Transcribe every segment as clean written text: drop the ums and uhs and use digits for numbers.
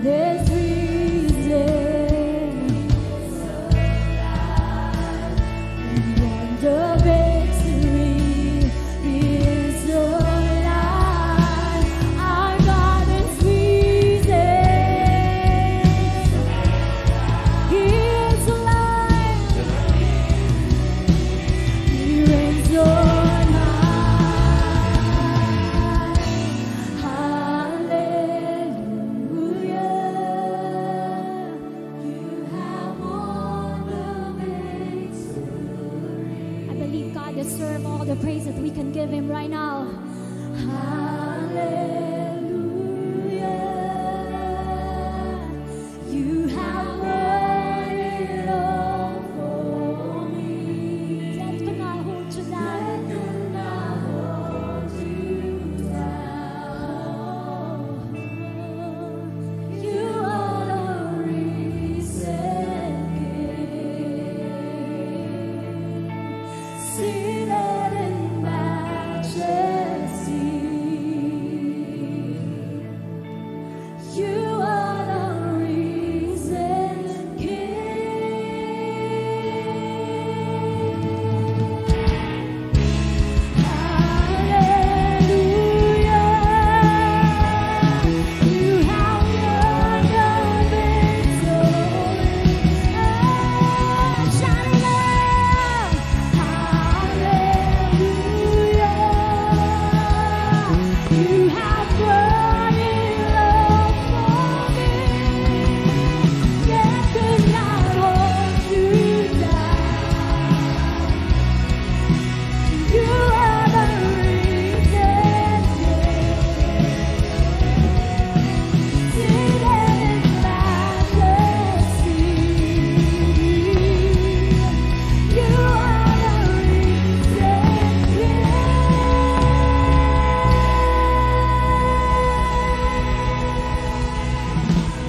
There's reason. the praise that we can give Him right now. Hallelujah. You have won it all for me. Death could not hold you down. You are the risen King. Seated in majesty. You are the risen King. Hallelujah. You have won the victory. Shout it out. Hallelujah. You have won it all for me. Death could not hold you down. You are the risen King. Seated in majesty. You are the risen King.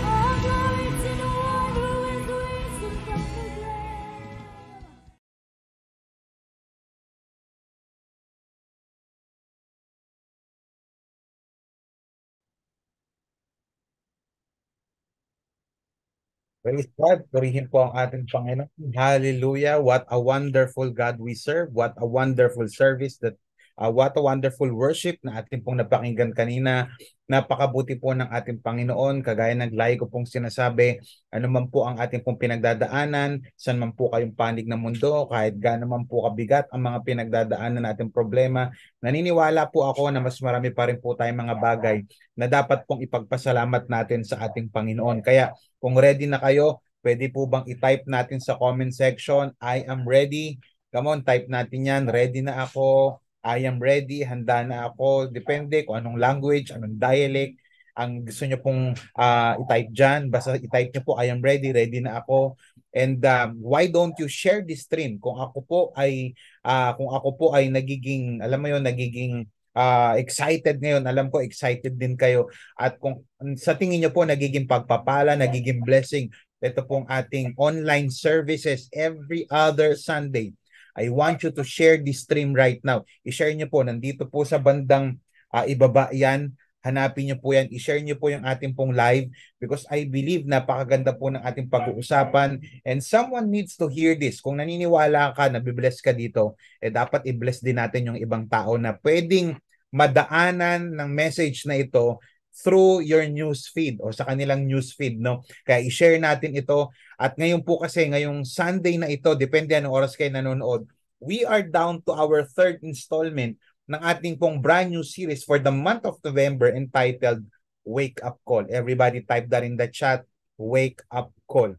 All glory to the one who is risen from the grave. Praise God. Purihin po ang ating Panginoon. Hallelujah. What a wonderful God we serve. What a wonderful service what a wonderful worship na ating pong napakinggan kanina. Napakabuti po ng ating Panginoon. Kagaya ng lagi ko pong sinasabi, ano man po ang ating pong pinagdadaanan, saan man po kayong panig ng mundo, kahit gaano man po kabigat ang mga pinagdadaanan nating problema, naniniwala po ako na mas marami pa rin po tayong mga bagay na dapat pong ipagpasalamat natin sa ating Panginoon. Kaya kung ready na kayo, pwede po bang i-type natin sa comment section, I am ready. Come on, type natin yan. Ready na ako. I am ready. Handa na ako. Depende kung anong language, anong dialect ang gusto nyo pong i-type dyan. Basta i-type nyo po, I am ready. Ready na ako. And why don't you share this stream? Kung ako po ay nagiging, alam mo yun, nagiging excited ngayon. Alam ko excited din kayo. At kung sa tingin nyo po nagiging pagpapala, nagiging blessing, ito pong ating online services every other Sunday. I want you to share this stream right now. I-share nyo po. Nandito po sa bandang ibaba yan. Hanapin nyo po yan. I-share nyo po yung ating pong live because I believe napakaganda po ng ating pag-uusapan and someone needs to hear this. Kung naniniwala ka, nabibless ka dito, dapat i-bless din natin yung ibang tao na pwedeng madaanan ng message na ito through your news feed o sa kanilang news feed, no? Kaya i-share natin ito. At ngayon po kasi, ngayong Sunday na ito, depende anong oras kayo nanonood, we are down to our third installment ng ating pong brand new series for the month of November entitled Wake Up Call. Everybody type that in the chat, Wake Up Call.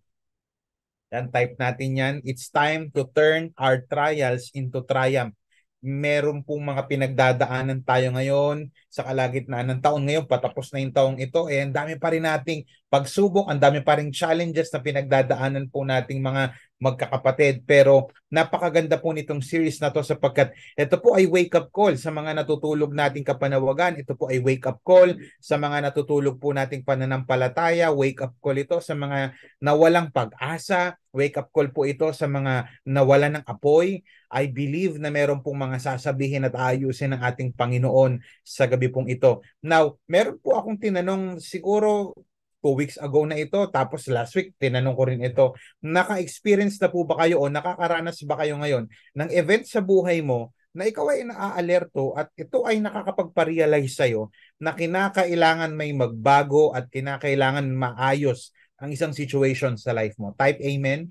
Yan, type natin yan. It's time to turn our trials into triumph. Meron pong mga pinagdadaanan tayo ngayon sa kalagitnaan ng taon ngayon, patapos na yung taong ito, ang dami pa rin nating pagsubok, ang dami pa rin challenges na pinagdadaanan po nating mga magkakapatid. Pero napakaganda po nitong series na to sapagkat ito po ay wake up call sa mga natutulog nating kapanawagan, ito po ay wake up call sa mga natutulog po nating pananampalataya, wake up call ito sa mga nawalang pag-asa, wake up call po ito sa mga nawalan ng apoy. I believe na meron pong mga sasabihin at ayusin ng ating Panginoon sa gabi pong ito. Now, meron po akong tinanong siguro 2 weeks ago na ito, tapos last week tinanong ko rin ito. Naka-experience na po ba kayo o nakakaranas ba kayo ngayon ng event sa buhay mo na ikaw ay naaalerto at ito ay nakakapagpa-realize sa'yo na kinakailangan may magbago at kinakailangan maayos ang isang situation sa life mo? Type amen.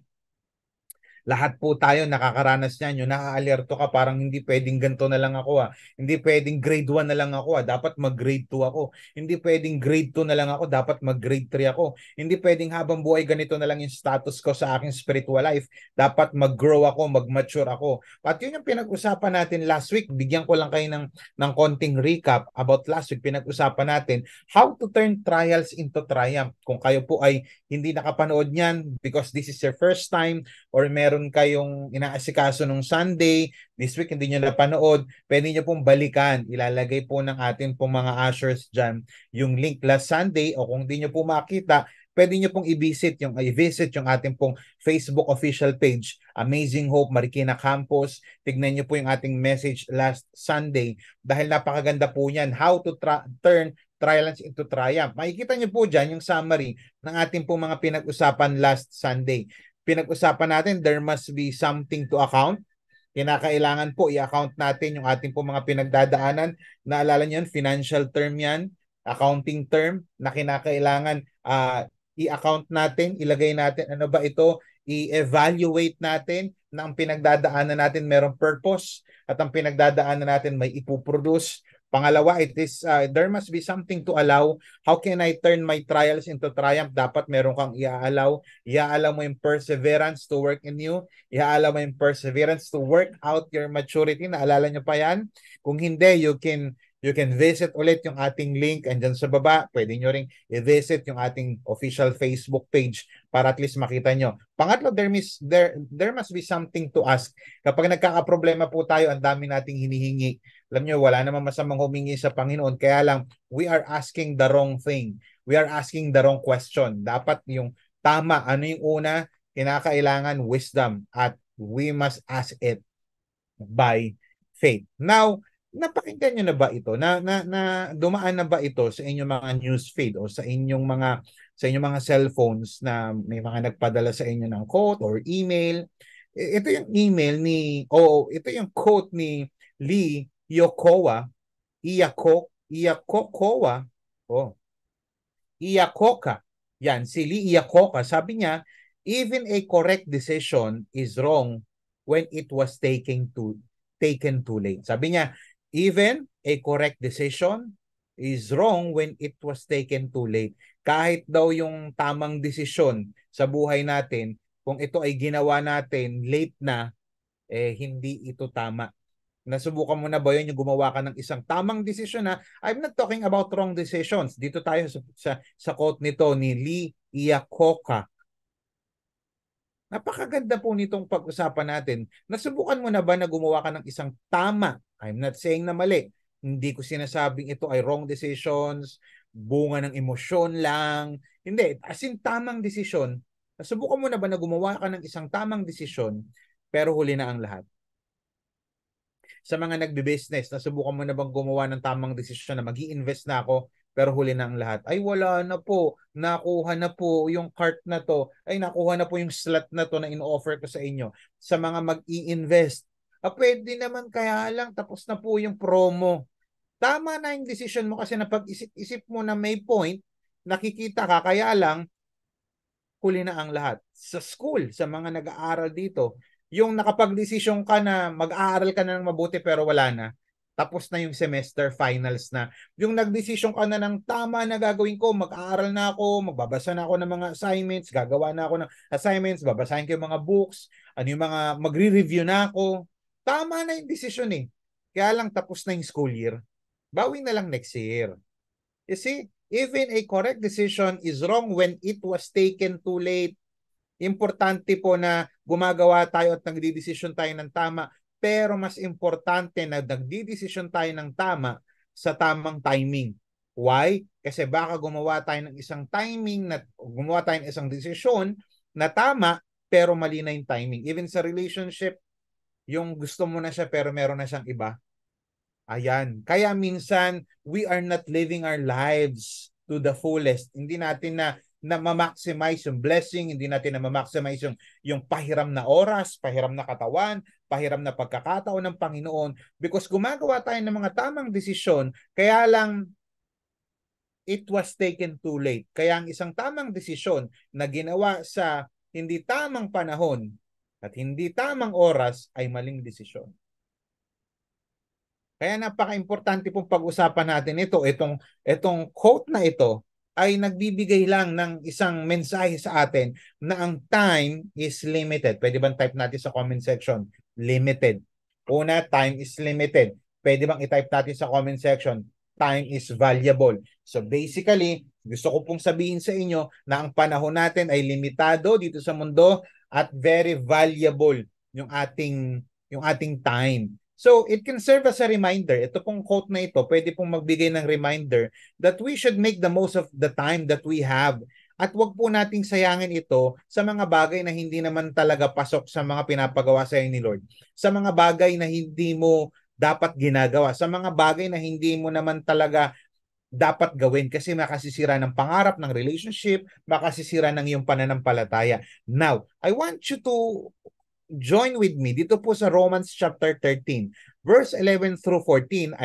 Lahat po tayo nakakaranas niyan, yung nakaalerto ka parang hindi pwedeng ganito na lang ako Hindi pwedeng grade 1 na lang ako dapat mag-grade 2 ako. Hindi pwedeng grade 2 na lang ako, dapat mag-grade 3 ako. Hindi pwedeng habang buhay ganito na lang yung status ko sa aking spiritual life, dapat mag-grow ako, mag-mature ako. At yun yung pinag-usapan natin last week. Bigyan ko lang kayo ng konting recap about last week. Pinag-usapan natin how to turn trials into triumph. Kung kayo po ay hindi nakapanood niyan because this is your first time or meron kayong inaasikaso nung Sunday, this week hindi nyo napanood, pwede nyo pong balikan. Ilalagay po ng atin pong mga ushers dyan yung link last Sunday o kung hindi nyo po makita, pwede nyo pong i-visit yung ating pong Facebook official page, Amazing Hope Marikina Campus. Tignan nyo po yung ating message last Sunday dahil napakaganda po niyan. How to turn trials into triumph. Makikita nyo po dyan yung summary ng ating pong mga pinag-usapan last Sunday. Pinag-usapan natin, there must be something to account. Kinakailangan po i-account natin yung ating po mga pinagdadaanan. Naalala niyo yun, financial term yan, accounting term na kinakailangan i-account natin, ilagay natin ano ba ito, i-evaluate natin na ang pinagdadaanan natin merong purpose at ang pinagdadaanan natin may ipuproduce. Pangalawa, there must be something to allow. How can I turn my trials into triumph? Dapat meron kang i-allow. I-allow mo yung perseverance to work in you. I-allow mo yung perseverance to work out your maturity. Naalala nyo pa yan? Kung hindi, you can visit ulit yung ating link and dyan sa baba, pwede nyo ring i-visit yung ating official Facebook page para at least makita nyo. Pangatlo, there must be something to ask. Kapag nagkakaproblema po tayo, ang dami nating hinihingi. Alam nyo, wala namang masamang humingi sa Panginoon. Kaya lang, we are asking the wrong thing. We are asking the wrong question. Dapat yung tama. Ano yung una? Kinakailangan wisdom. At we must ask it by faith. Now, napakinggan nyo na ba ito? Na dumaan na ba ito sa inyong mga news feed o sa inyong mga cellphones na may mga nagpadala sa inyo ng quote or email? Ito yung email ito yung quote ni Lee Iacocca. Iacocca. Yan, si Lee Iacocca. Sabi niya, even a correct decision is wrong when it was taken too late. Sabi niya, even a correct decision is wrong when it was taken too late. Kahit daw yung tamang desisyon sa buhay natin, kung ito ay ginawa natin late na, hindi ito tama. Nasubukan mo na ba yun yung gumawa ka ng isang tamang desisyon na I'm not talking about wrong decisions. Dito tayo sa quote nito ni Lee Iacocca. Napakaganda po nitong pag-usapan natin. Nasubukan mo na ba na gumawa ka ng isang tama? I'm not saying na mali. Hindi ko sinasabing ito ay wrong decisions, bunga ng emosyon lang. Hindi, as in tamang desisyon. Nasubukan mo na ba na gumawa ka ng isang tamang desisyon pero huli na ang lahat? Sa mga nagbe-business, nasubukan mo na bang gumawa ng tamang desisyon na mag-i-invest na ako pero huli na ang lahat? Ay wala na po, nakuha na po yung cart na to, ay nakuha na po yung slot na to na in-offer ko sa inyo. Sa mga mag-i-invest, pwede naman kaya lang tapos na po yung promo. Tama na yung decision mo kasi napag-isip-isip mo na may point, nakikita ka kaya lang huli na ang lahat. Sa school, sa mga nag-aaral dito, yung nakapag-desisyon ka na mag-aaral ka na ng mabuti pero wala na, tapos na yung semester, finals na. Yung nagdesisyon ka na ng tama na gagawin ko, mag-aaral na ako, magbabasa na ako ng mga assignments, gagawa na ako ng assignments, babasahin ko yung mga books, ano yung mga magre-review na ako. Tama na yung desisyon eh. Kaya lang tapos na yung school year. Bawi na lang next year. You see, even a correct decision is wrong when it was taken too late. Importante po na gumagawa tayo at nagdidesisyon tayo ng tama, pero mas importante na nagdidesisyon tayo ng tama sa tamang timing. Why? Kasi baka gumawa tayo ng isang desisyon na tama, pero mali na yung timing. Even sa relationship, yung gusto mo na siya pero meron na siyang iba. Ayan. Kaya minsan, we are not living our lives to the fullest. Hindi natin na ma-maximize yung blessing, hindi natin na ma-maximize yung pahiram na oras, pahiram na katawan, pahiram na pagkakataon ng Panginoon because gumagawa tayo ng mga tamang desisyon, kaya lang it was taken too late. Kaya ang isang tamang desisyon na ginawa sa hindi tamang panahon, At hindi tamang oras ay maling desisyon. Kaya napaka-importante pong pag-usapan natin ito. Itong quote na ito ay nagbibigay lang ng isang mensahe sa atin na ang time is limited. Pwede bang type natin sa comment section? Limited. Una, time is limited. Pwede bang i-type natin sa comment section? Time is valuable. So basically, gusto ko pong sabihin sa inyo na ang panahon natin ay limitado dito sa mundo at very valuable yung ating time. So, it can serve as a reminder. Ito pong quote na ito, pwede pong magbigay ng reminder that we should make the most of the time that we have. At wag po nating sayangin ito sa mga bagay na hindi naman talaga pasok sa mga pinapagawa sa ni Lord. Sa mga bagay na hindi mo dapat ginagawa. Sa mga bagay na hindi mo naman talaga dapat gawin kasi makasisira ng pangarap ng relationship, makasisira ng iyong pananampalataya. Now, I want you to join with me dito po sa Romans chapter 13, verse 11 through 14.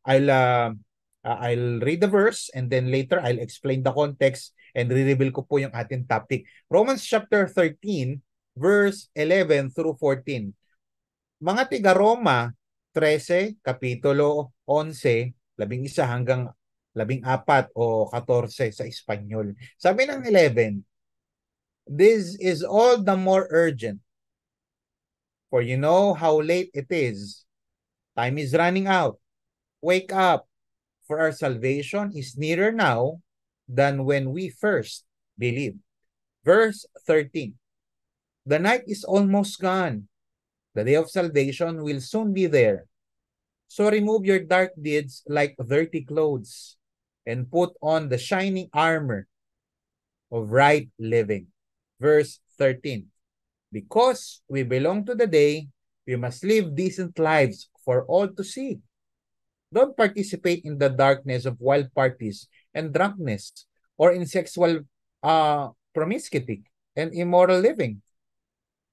I'll read the verse and then later I'll explain the context and re-reveal ko po yung ating topic. Romans chapter 13, verse 11 through 14. Mga tiga Roma 13, kapitulo 11, 11 hanggang 14 o 14 sa Espanyol. Sabi ng 11, this is all the more urgent. For you know how late it is. Time is running out. Wake up, for our salvation is nearer now than when we first believed. Verse 13. The night is almost gone. The day of salvation will soon be there. So remove your dark deeds like dirty clothes and put on the shining armor of right living. Verse 13. Because we belong to the day, we must live decent lives for all to see. Don't participate in the darkness of wild parties and drunkenness, or in sexual promiscuity and immoral living,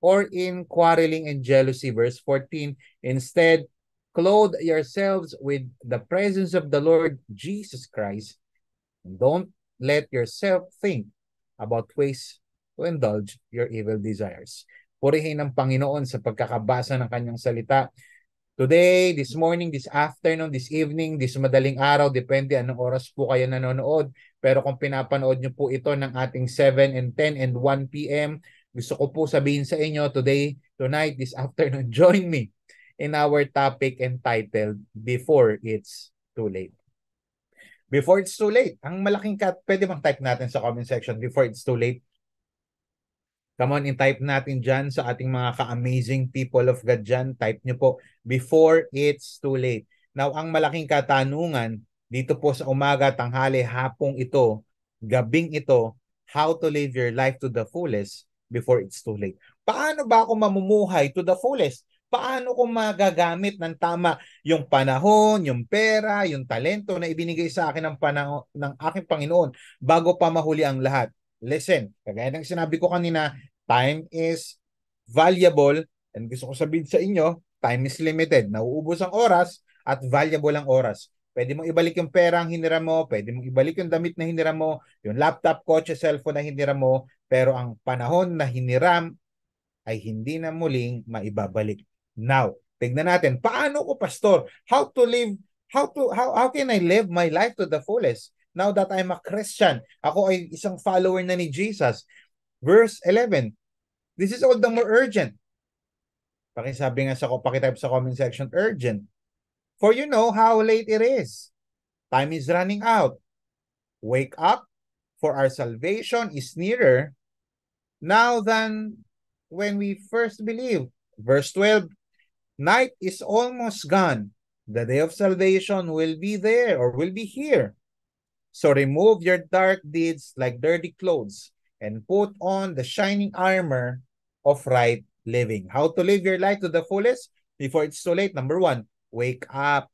or in quarreling and jealousy. Verse 14. Instead, clothe yourselves with the presence of the Lord Jesus Christ. And don't let yourself think about ways to indulge your evil desires. Purihin ng Panginoon sa pagkakabasa ng kanyang salita. Today, this morning, this afternoon, this evening, this madaling araw, depende anong oras po kayo nanonood. Pero kung pinapanood nyo po ito ng ating 7 and 10 and 1 p.m., gusto ko po sabihin sa inyo today, tonight, this afternoon, join me in our topic entitled, Before It's Too Late. Before it's too late. Ang malaking pwede bang type natin sa comment section, before it's too late? Come on, in-type natin dyan sa ating mga ka-amazing people of God dyan. Type nyo po, before it's too late. Now, ang malaking katanungan dito po sa umaga, tanghali, hapong ito, gabing ito, how to live your life to the fullest before it's too late. Paano ba ako mamumuhay to the fullest? Paano ko magagamit ng tama yung panahon, yung pera, yung talento na ibinigay sa akin ng aking Panginoon bago pa mahuli ang lahat? Listen, kagaya ng sinabi ko kanina, time is valuable and gusto ko sabihin sa inyo, time is limited. Nauubos ang oras at valuable ang oras. Pwede mong ibalik yung pera ang hiniram mo, pwede mong ibalik yung damit na hiniram mo, yung laptop, kotse, cellphone na hiniram mo, pero ang panahon na hiniram ay hindi na muling maibabalik. Now, tignan natin, paano ko, pastor, how can I live my life to the fullest? Now that I'm a Christian, ako ay isang follower na ni Jesus. Verse 11, this is all the more urgent. Pakisabi nga pakitype sa comment section, urgent. For you know how late it is. Time is running out. Wake up, for our salvation is nearer now than when we first believed. Verse 12, night is almost gone. The day of salvation will be there or will be here. So remove your dark deeds like dirty clothes and put on the shining armor of right living. How to live your life to the fullest before it's too late? Number 1, wake up.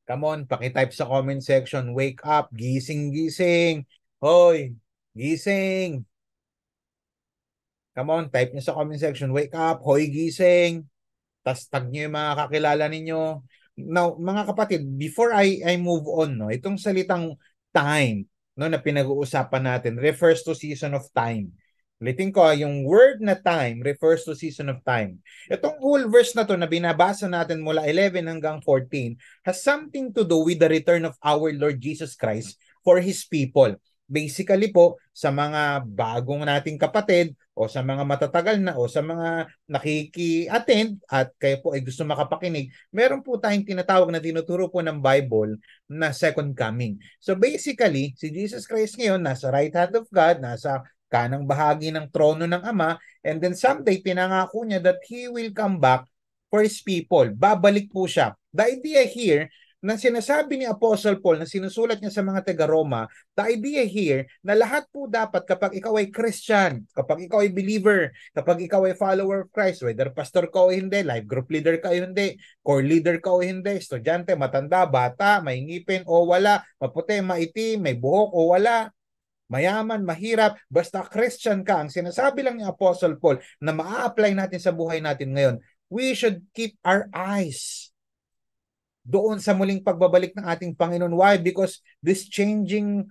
Come on, pakitype sa comment section, wake up, gising, gising. Hoy, gising. Come on, type nyo sa comment section, wake up, hoy, gising. Tas tag nyo yung mga kakilala ninyo. Now, mga kapatid, before I move on, no, itong salitang time, no, na pinag-uusapan natin refers to season of time. Ulitin ko, yung word na time refers to season of time. Itong whole verse na to na binabasa natin mula 11 hanggang 14 has something to do with the return of our Lord Jesus Christ for His people. Basically po, sa mga bagong nating kapatid o sa mga matatagal na o sa mga nakiki-attend at kayo po ay gusto makapakinig, meron po tayong tinatawag na tinuturo po ng Bible na second coming. So basically, si Jesus Christ ngayon nasa right hand of God, nasa kanang bahagi ng trono ng Ama, and then someday pinangako niya that He will come back for His people. Babalik po siya. The idea here na sinasabi ni Apostle Paul na sinusulat niya sa mga taga-Roma, the idea here na lahat po dapat kapag ikaw ay Christian, kapag ikaw ay believer, kapag ikaw ay follower of Christ, whether pastor ka o hindi, life group leader ka o hindi, core leader ka o hindi, estudyante, matanda, bata, may ngipin o wala, maputi, maitim, may buhok o wala, mayaman, mahirap, basta Christian ka, ang sinasabi lang ni Apostle Paul na maa-apply natin sa buhay natin ngayon, we should keep our eyes doon sa muling pagbabalik ng ating Panginoon. Why? Because this changing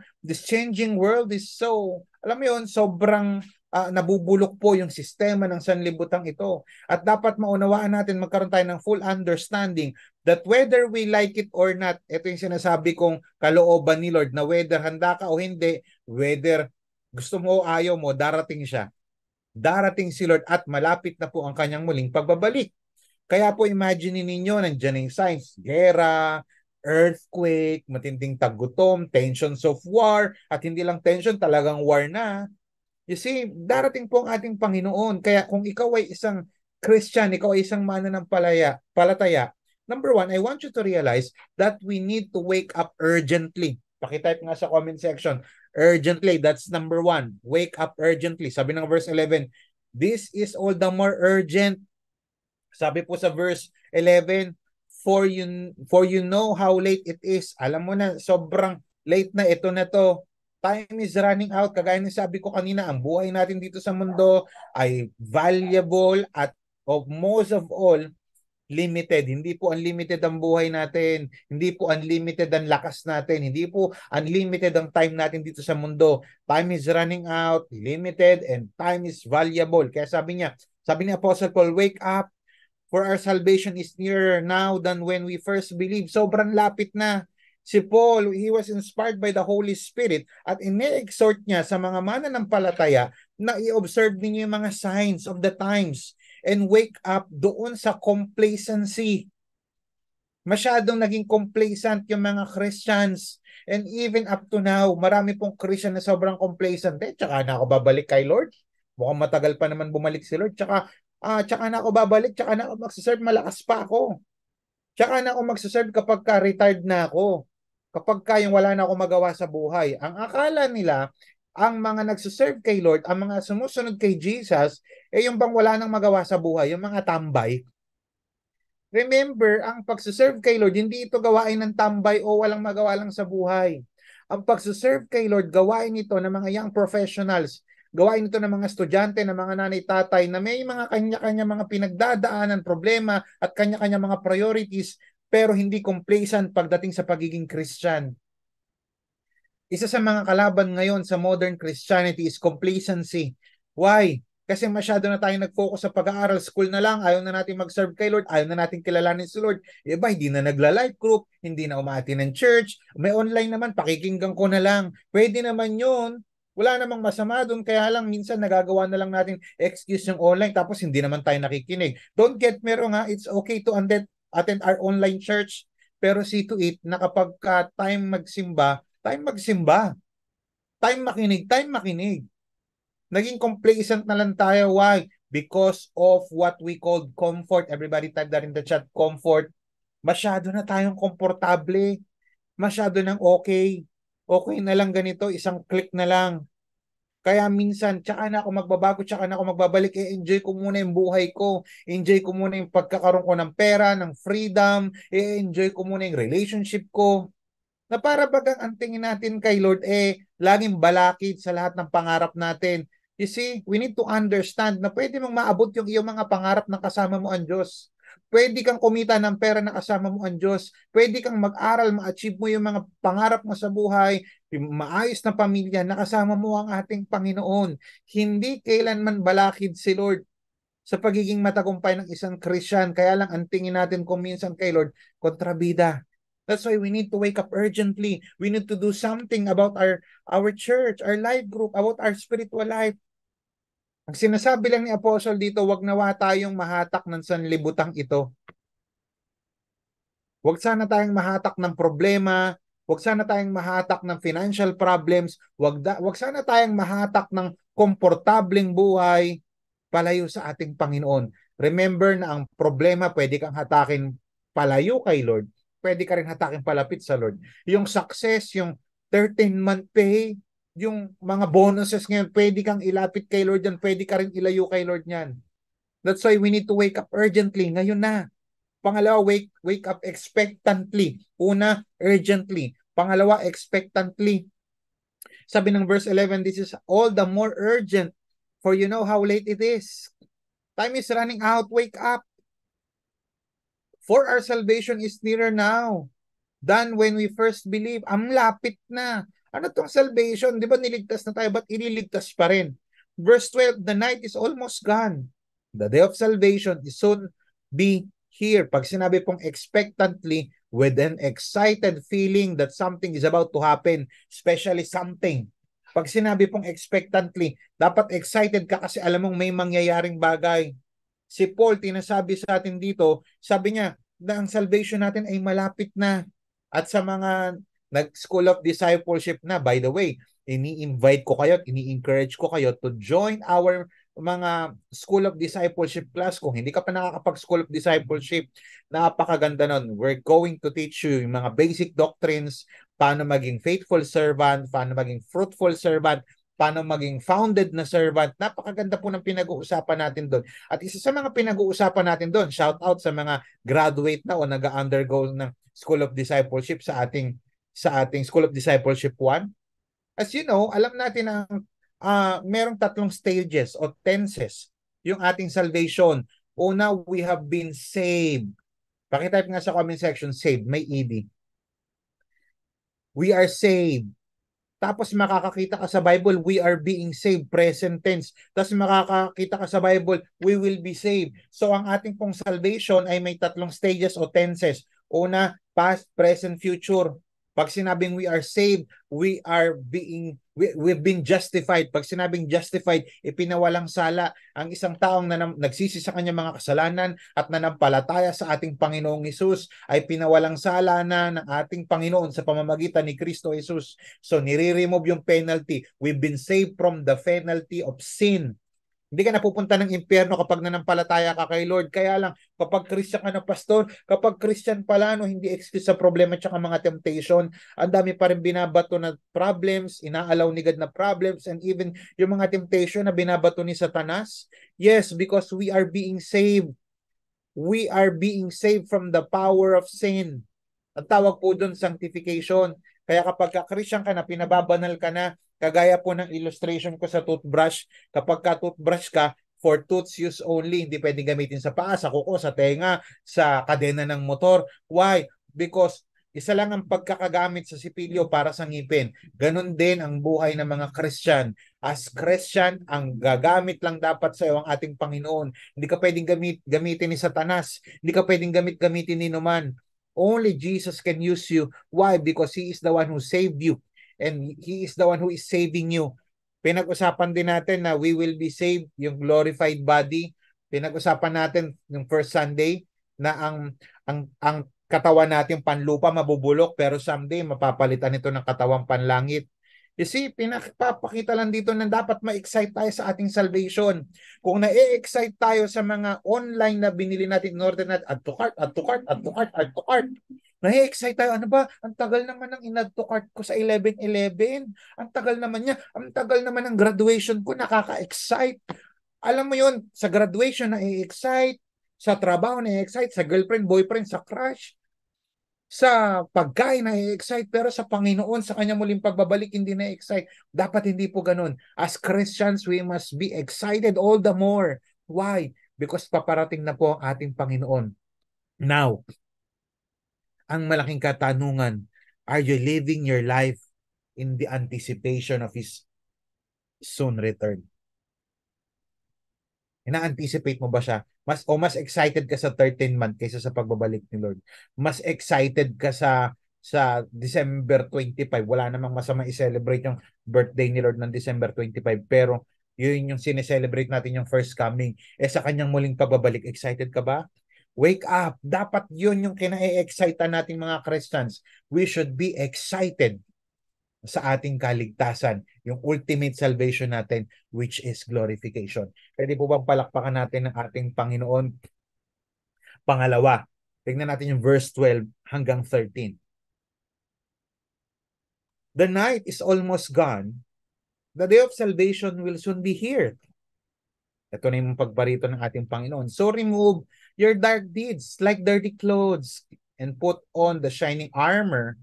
world is so, alam mo yun, sobrang nabubulok po yung sistema ng sanlibutan ito. At dapat maunawaan natin, magkaroon tayo ng full understanding that whether we like it or not, ito yung sinasabi kong kalooban ni Lord, na whether handa ka o hindi, whether gusto mo o ayaw mo, darating siya. Darating si Lord at malapit na po ang kanyang muling pagbabalik. Kaya po imagine ninyo, nandiyan yung signs, gera, earthquake, matinding tagutom, tensions of war, at hindi lang tension, talagang war na. You see, darating po ang ating Panginoon. Kaya kung ikaw ay isang Christian, ikaw ay isang palataya, number one, I want you to realize that we need to wake up urgently. Pakitype nga sa comment section, urgently, that's number one, wake up urgently. Sabi ng verse 11, this is all the more urgent. Sabi po sa verse 11, for you know how late it is. Alam mo na, sobrang late na ito na to. Time is running out. Kagaya ng sabi ko kanina, ang buhay natin dito sa mundo ay valuable at most of all, limited. Hindi po unlimited ang buhay natin. Hindi po unlimited ang lakas natin. Hindi po unlimited ang time natin dito sa mundo. Time is running out, limited, and time is valuable. Kaya sabi ni Apostle Paul, wake up, for our salvation is nearer now than when we first believed. Sobrang lapit na. Si Paul, he was inspired by the Holy Spirit at ine-exhort niya sa mga mananampalataya na i-observe ninyo yung mga signs of the times and wake up doon sa complacency. Masyadong naging complacent yung mga Christians. And even up to now, marami pong Christian na sobrang complacent. Tsaka na ako babalik kay Lord. Mukhang matagal pa naman bumalik si Lord. Tsaka na ako babalik, tsaka na ako magsaserve, malakas pa ako. Tsaka na ako magsaserve kapag ka-retired na ako. Kapag yung wala na ako magawa sa buhay. Ang akala nila, ang mga nagsaserve kay Lord, ang mga sumusunod kay Jesus, yung bang wala nang magawa sa buhay, yung mga tambay. Remember, ang pagsaserve kay Lord, hindi ito gawain ng tambay o walang magawa lang sa buhay. Ang pagsaserve kay Lord, gawain ito ng mga young professionals, gawain ito ng mga estudyante, ng mga nanay-tatay na may mga kanya-kanya mga pinagdadaanan, problema at kanya-kanya mga priorities pero hindi complacent pagdating sa pagiging Christian. Isa sa mga kalaban ngayon sa modern Christianity is complacency. Why? Kasi masyado na tayong nag-focus sa pag-aaral, school na lang, ayaw na natin mag-serve kay Lord, ayaw na natin kilalanin si Lord. Iba, hindi na nagla-life group, hindi na umati ng church, may online naman, pakikinggan ko na lang. Pwede naman yun. Wala namang masama doon, kaya lang minsan nagagawa na lang natin excuse yung online tapos hindi naman tayo nakikinig. Don't get me wrong ha, it's okay to attend our online church, pero see to it na kapag time magsimba, time makinig. Naging complacent na lang tayo. Why? Because of what we call comfort. Everybody type that in the chat, comfort. Masyado na tayong komportable. Masyado nang okay. Okay na lang ganito, isang click na lang. Kaya minsan, tsaka na ako magbabago, tsaka na ako magbabalik, enjoy ko muna yung buhay ko, enjoy ko muna yung pagkakaroon ko ng pera, ng freedom, enjoy ko muna yung relationship ko. Na para bagang ang tingin natin kay Lord, laging balakid sa lahat ng pangarap natin. You see, we need to understand na pwede mong maabot yung iyong mga pangarap ng kasama mo ang Diyos. Pwede kang kumita ng pera na kasama mo ang Diyos. Pwede kang mag-aral, ma-achieve mo yung mga pangarap mo sa buhay, yung maayos na pamilya, nakasama mo ang ating Panginoon. Hindi kailanman balakid si Lord sa pagiging matagumpay ng isang Christian. Kaya lang ang tingin natin kung minsan kay Lord, kontrabida. That's why we need to wake up urgently. We need to do something about our church, our life group, about our spiritual life. Ang sinasabi lang ni Apostle dito, wag nawa tayong mahatak ng sanlibutang ito. Wag sana tayong mahatak ng problema, wag sana tayong mahatak ng financial problems, wag sana tayong mahatak ng komportableng buhay palayo sa ating Panginoon. Remember na ang problema pwede kang hatakin palayo kay Lord, pwede ka rin hatakin palapit sa Lord. Yung success, yung 13-month pay, yung mga bonuses ngayon, pwede kang ilapit kay Lord yan, pwede ka rin ilayo kay Lord yan. That's why we need to wake up urgently, ngayon na. Pangalawa, wake up expectantly. Una, urgently. Pangalawa, expectantly. Sabi ng verse 11, this is all the more urgent, for you know how late it is. Time is running out. Wake up. For our salvation is nearer now than when we first believe. Ang lapit na. Ano tong salvation? Di ba niligtas na tayo? Ba't ililigtas pa rin? Verse 12, the night is almost gone. The day of salvation is soon be here. Pag sinabi pong expectantly, with an excited feeling that something is about to happen, especially something. Pag sinabi pong expectantly, dapat excited ka kasi alam mong may mangyayaring bagay. Si Paul, tinasabi sa atin dito, sabi niya, na ang salvation natin ay malapit na. At sa mga nag-school of discipleship na, by the way, ini-invite ko kayo at ini-encourage ko kayo to join our mga school of discipleship class. Kung hindi ka pa nakakapag-school of discipleship, napakaganda nun. We're going to teach you yung mga basic doctrines, paano maging faithful servant, paano maging fruitful servant, paano maging founded na servant. Napakaganda po ng pinag-uusapan natin doon. At isa sa mga pinag-uusapan natin doon, shout out sa mga graduate na o nag-undergo ng School of Discipleship sa ating School of Discipleship 1. As you know, alam natin ang merong tatlong stages o tenses yung ating salvation. Una, we have been saved. Pakitype nga sa comment section, saved, may ED. We are saved. Tapos makakakita ka sa Bible, we are being saved, present tense. Tapos makakakita ka sa Bible, we will be saved. So ang ating pong salvation ay may tatlong stages o tenses. Una, past, present, future. Pag sinabing we are saved, we've been justified. Pag sinabing justified, ipinawalang sala ang isang taong nagsisi sa kanyang mga kasalanan at nanampalataya sa ating Panginoong Hesus ay pinawalang sala na ng ating Panginoon sa pamamagitan ni Kristo Jesus. So nire-remove yung penalty. We've been saved from the penalty of sin. Hindi ka napupunta ng impyerno kapag nanampalataya ka kay Lord. Kaya lang, kapag Christian ka na pastor, kapag Christian pala, no, hindi excuse sa problema at saka mga temptation, ang dami pa rin binabato na problems, inaalaw ni God na problems, and even yung mga temptation na binabato ni Satanas. Yes, because we are being saved. We are being saved from the power of sin. Ang tawag po doon, sanctification. Kaya kapag ka-Christian ka na, pinababanal ka na, kagaya po ng illustration ko sa toothbrush, kapag ka-toothbrush ka, for tooth's use only, hindi pwedeng gamitin sa paa, sa kuko, sa tenga, sa kadena ng motor. Why? Because isa lang ang pagkakagamit sa sipilyo para sa ngipin. Ganon din ang buhay ng mga Christian. As Christian, ang gagamit lang dapat sa iyo ang ating Panginoon. Hindi ka pwedeng gamitin ni Satanas. Hindi ka pwedeng gamitin ni Numan. Only Jesus can use you. Why? Because He is the one who saved you. And He is the one who is saving you. Pinag-usapan din natin na we will be saved, yung glorified body. Pinag-usapan natin yung first Sunday na ang katawan natin panlupa mabubulok pero someday mapapalitan ito ng katawang panlangit. You see, pinapakita lang dito na dapat ma-excite tayo sa ating salvation. Kung na-excite tayo sa mga online na binili natin in order natin, add to cart, add to cart, add to cart, add to cart. Na-excite tayo, ano ba? Ang tagal naman ng in-add to cart ko sa 11-11. Ang tagal naman niya. Ang tagal naman ng graduation ko, nakaka-excite. Alam mo yun, sa graduation na-excite, sa trabaho na-excite, sa girlfriend, boyfriend, sa crush, sa pagkain na-excite, pero sa Panginoon, sa kanya muling pagbabalik, hindi na-excite. Dapat hindi po ganun. As Christians, we must be excited all the more. Why? Because paparating na po ang ating Panginoon. Now, ang malaking katanungan, are you living your life in the anticipation of His soon return? Ina-anticipate mo ba siya? Mas excited ka sa 13th month kaysa sa pagbabalik ni Lord. Mas excited ka sa December 25. Wala namang masama i-celebrate yung birthday ni Lord ng December 25. Pero yun yung sineselebrate natin yung first coming. Sa kanyang muling pagbabalik, excited ka ba? Wake up. Dapat yun yung kina-excite natin mga Christians. We should be excited sa ating kaligtasan, yung ultimate salvation natin, which is glorification. Pwede po bang palakpakan natin ng ating Panginoon? Pangalawa, tingnan natin yung verse 12 hanggang 13. The night is almost gone. The day of salvation will soon be here. Ito na yung pagbarito ng ating Panginoon. So remove your dark deeds like dirty clothes and put on the shining armor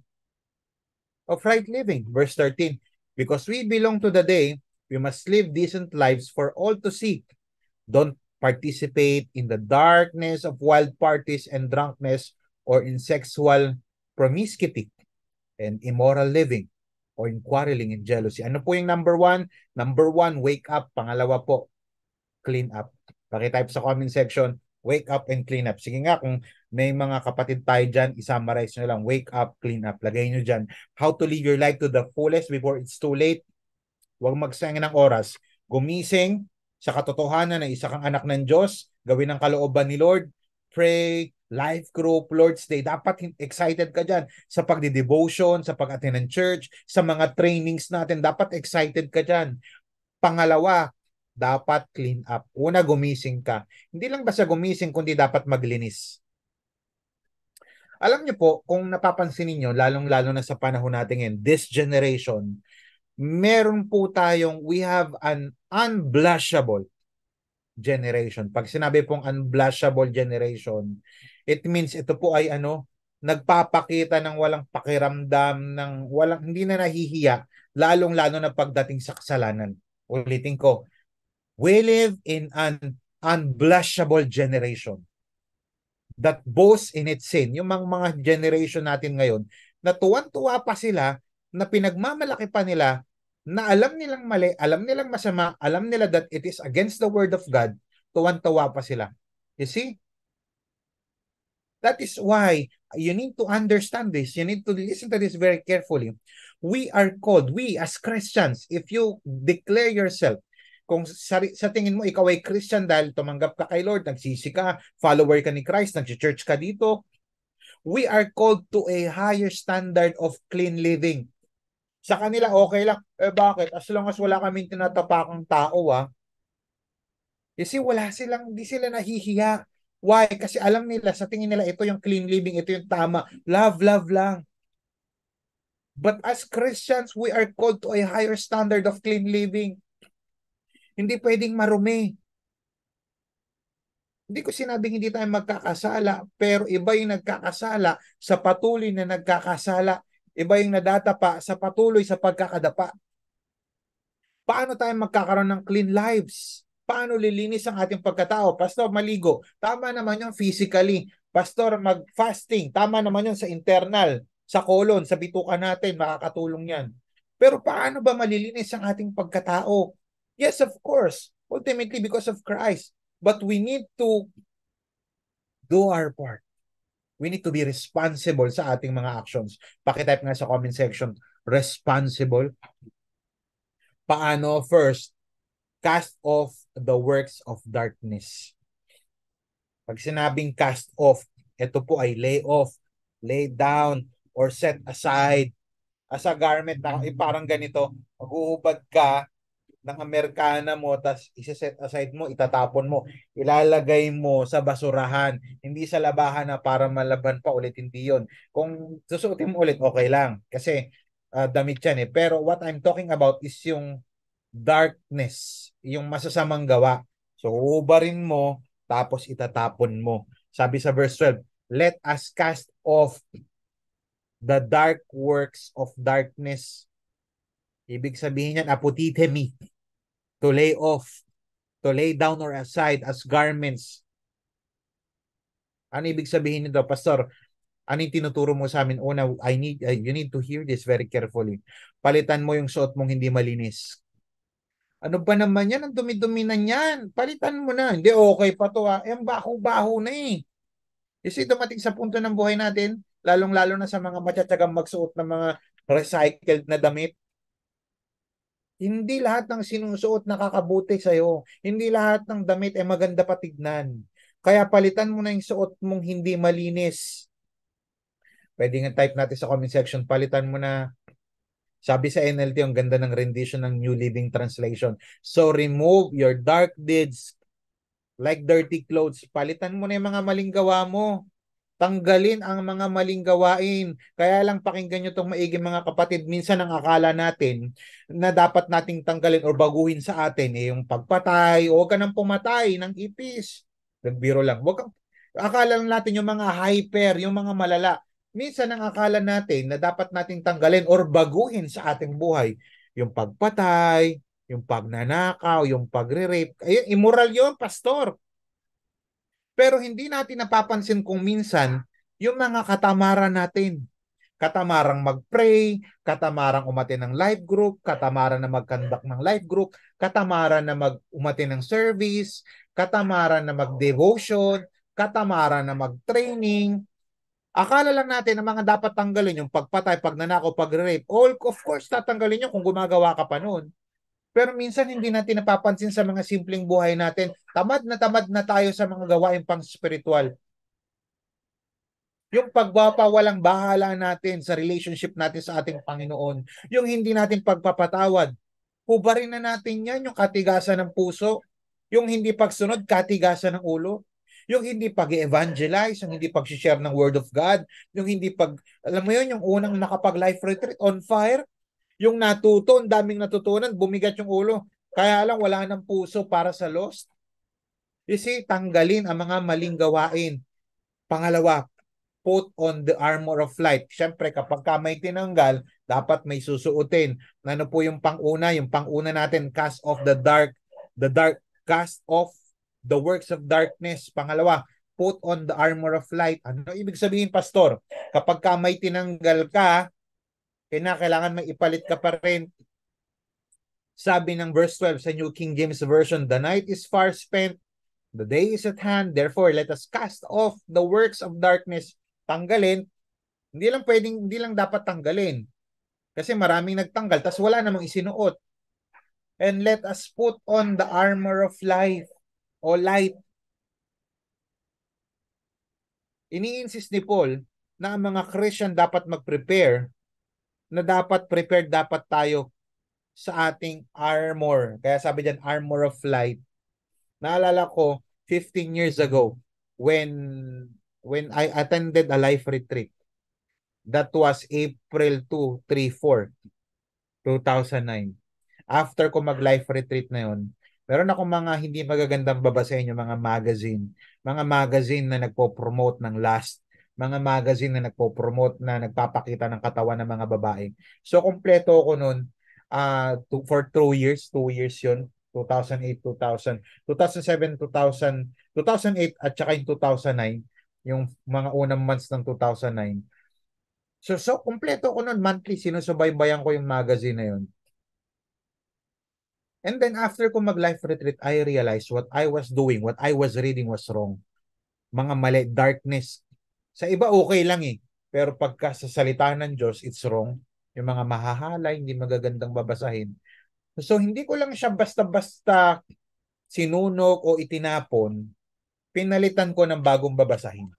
of right living. Verse 13, because we belong to the day, we must live decent lives for all to see. Don't participate in the darkness of wild parties and drunkenness or in sexual promiscuity and immoral living or in quarreling and jealousy. Ano po yung number one? Number one, wake up. Pangalawa po, clean up. Pakitype sa comment section, wake up and clean up. Sige nga, kung may mga kapatid tayo dyan, isummarize nyo lang, wake up, clean up. Lagay nyo dyan, how to live your life to the fullest before it's too late. Huwag magsayang ng oras. Gumising sa katotohanan na isa kang anak ng Diyos, gawin ang kalooban ni Lord, pray, life group, Lord's Day. Dapat excited ka dyan sa pagdi-devotion, sa pag-attend ng church, sa mga trainings natin. Dapat excited ka dyan. Pangalawa, dapat clean up. Una, gumising ka. Hindi lang basta gumising, kundi dapat maglinis. Alam niyo po, kung napapansin niyo, lalong-lalo na sa panahon natin ngayon, this generation, meron po tayong, we have an unblushable generation. Pag sinabi pong unblushable generation, it means ito po ay nagpapakita ng walang pakiramdam, ng walang, hindi na nahihiya, lalong-lalo na pagdating sa kasalanan. Ulitin ko, we live in an unblushable generation that boasts in its sin. Yung mga generation natin ngayon, na tuwan-tuwa pa sila, na pinagmamalaki pa nila, na alam nilang mali, alam nilang masama, alam nila that it is against the word of God, tuwan-tuwa pa sila. You see? That is why you need to understand this. You need to listen to this very carefully. We are called, we as Christians, if you declare yourself, kung sa tingin mo ikaw ay Christian dahil tumanggap ka kay Lord, nagsisi ka, follower ka ni Christ, nag-church ka dito, we are called to a higher standard of clean living. Sa kanila, okay lang. Bakit? As long as wala kaming tinatapakang tao, You see, hindi sila nahihiya. Why? Kasi alam nila, sa tingin nila, ito yung clean living, ito yung tama. Love, love lang. But as Christians, we are called to a higher standard of clean living. Hindi pwedeng marumi. Hindi ko sinabing hindi tayo magkakasala, pero iba yung nagkakasala sa patuloy na nagkakasala. Iba yung nadatapa sa patuloy sa pagkakadapa. Paano tayo magkakaroon ng clean lives? Paano lilinis ang ating pagkatao? Pastor, maligo. Tama naman yung physically. Pastor, mag-fasting. Tama naman yun sa internal, sa colon, sa bituka natin. Makakatulong yan. Pero paano ba malilinis ang ating pagkatao? Yes, of course. Ultimately, because of Christ. But we need to do our part. We need to be responsible sa ating mga actions. Pakitype nga sa comment section, responsible. Paano? First, cast off the works of darkness. Pag sinabing cast off, ito po ay lay off, lay down, or set aside. As a garment na parang ganito, maghuhubad ka ng Amerikana mo, tas isa-set aside mo, itatapon mo, ilalagay mo sa basurahan, hindi sa labahan na para malaban pa ulit, hindi yun. Kung susuotin mo ulit, okay lang, kasi damit yan eh. Pero what I'm talking about is yung darkness, yung masasamang gawa. So, ubarin mo, tapos itatapon mo. Sabi sa verse 12, let us cast off the dark works of darkness. Ibig sabihin yan, apotithemi, to lay off, to lay down or aside as garments. Ano ibig sabihin nito, Pastor? Ano yung tinuturo mo sa amin? Una, you need to hear this very carefully. Palitan mo yung suot mong hindi malinis. Ano ba naman yan? Ang dumi-dumi na yan. Palitan mo na. Hindi, okay pa to ha. Eh, ang baho-baho na eh. Kasi dumating sa punto ng buhay natin, lalong-lalo na sa mga matsatsagang magsuot ng mga recycled na damit, hindi lahat ng sinusuot nakakabuti sa'yo. Hindi lahat ng damit ay maganda patignan. Kaya palitan mo na yung suot mong hindi malinis. Pwede nga type natin sa comment section, palitan mo na. Sabi sa NLT, ang ganda ng rendition ng New Living Translation. So remove your dark deeds like dirty clothes. Palitan mo na yung mga maling gawa mo. Tanggalin ang mga maling gawain. Kaya lang pakinggan nyo itong maigi mga kapatid. Minsan ang akala natin na dapat nating tanggalin o baguhin sa atin yung pagpatay o huwag ka nang pumatay ng ipis. Nagbiro lang. Akala lang natin yung mga hyper, yung mga malala. Minsan ang akala natin na dapat nating tanggalin or baguhin sa ating buhay yung pagpatay, yung pagnanakaw, yung pagre-rape. Ayun, immoral yun, pastor. Pero hindi natin napapansin kung minsan yung mga katamaran natin. Katamarang mag-pray, katamarang umatin ng life group, katamaran na mag-conduct ng life group, katamaran na umatin ng service, katamaran na mag-devotion, katamaran na mag-training. Akala lang natin na mga dapat tanggalin yung pagpatay, pagnanakaw, pag-rape. All, of course, tatanggalin yun kung gumagawa ka pa noon. Pero minsan hindi natin napapansin sa mga simpleng buhay natin. Tamad na tayo sa mga gawain pang spiritual. Yung pagpapawalang bahala natin sa relationship natin sa ating Panginoon. Yung hindi natin pagpapatawad. Hubarin na natin yan, yung katigasan ng puso. Yung hindi pagsunod, katigasan ng ulo. Yung hindi pag-evangelize, yung hindi pag-share ng Word of God, yung hindi alam mo yun, yung unang nakapag-life retreat on fire, yung natuto, ang daming natutunan, bumigat yung ulo. Kaya lang wala ng puso para sa lost. You see, tanggalin ang mga maling gawain. Pangalawa, put on the armor of light. Siyempre, kapag ka may tinanggal, dapat may susuotin. Ano po yung panguna? Yung panguna natin, cast off the works of darkness. Pangalawa, put on the armor of light. Ano ibig sabihin, Pastor? Kapag ka may tinanggal ka, kailangan may ipalit ka pa rin. Sabi ng verse 12 sa New King James Version, the night is far spent, the day is at hand, therefore let us cast off the works of darkness. Tanggalin, hindi lang dapat tanggalin. Kasi maraming nagtanggal, tas wala namang isinuot. And let us put on the armor of life o light. Ini-insist ni Paul na ang mga Christian dapat mag-prepare, na dapat prepared dapat tayo sa ating armor. Kaya sabi diyan, armor of light. Naalala ko, 15 years ago, when I attended a life retreat, that was April 2, 3, 4, 2009. After ko mag-life retreat na yun, meron akong mga hindi magagandang babasahin yung mga magazine. Mga magazine na nagpo-promote ng lust. Mga magazine na nagpo-promote na nagpapakita ng katawan ng mga babae. So, kompleto ako nun for 2 years. 2 years yun. 2008, 2000, 2007, 2000, 2008 at saka yung 2009. Yung mga unang months ng 2009. So kompleto ko nun. Monthly, sinusubaybayan ko yung magazine na yun. And then after ko mag-life retreat, I realized what I was doing, what I was reading was wrong. Mga mali, darkness. Sa iba okay lang eh. Pero pagka sa salita ng Diyos, it's wrong. Yung mga mahahala, hindi magagandang babasahin. So hindi ko lang siya basta-basta sinunog o itinapon. Pinalitan ko ng bagong babasahin.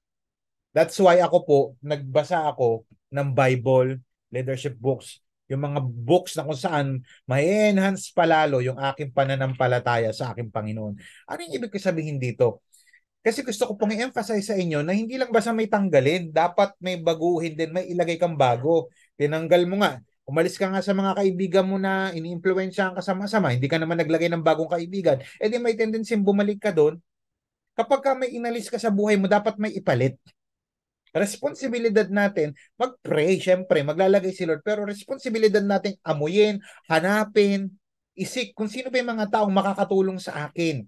That's why ako po, nagbasa ako ng Bible, leadership books, yung mga books na kung saan may enhance palalo yung aking pananampalataya sa aking Panginoon. Ano yung ibig sabihin dito? Kasi gusto ko pong i-emphasize sa inyo na hindi lang basta may tanggalin, dapat may baguhin din, may ilagay kang bago. Tinanggal mo nga, umalis ka nga sa mga kaibigan mo na ini-impluwensyahan ka sama-sama, hindi ka naman naglagay ng bagong kaibigan, edi may tendency bumalik ka doon. Kapag ka may inalis ka sa buhay mo, dapat may ipalit. Responsibilidad natin, mag-pray, syempre, maglalagay si Lord, pero responsibilidad natin amuyin, hanapin, isik kung sino ba yung mga taong makakatulong sa akin.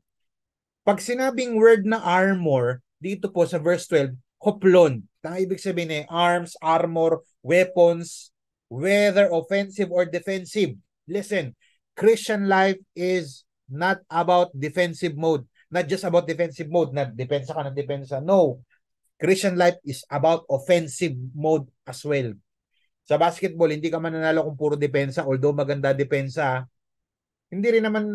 Pag sinabing word na armor, dito po sa verse 12, hoplon. Ang ibig sabihin arms, armor, weapons, whether offensive or defensive. Listen, Christian life is not about defensive mode. Not just about defensive mode, na depensa ka ng depensa. No. Christian life is about offensive mode as well. Sa basketball, hindi ka mananalo kung puro depensa. Although maganda depensa, hindi rin naman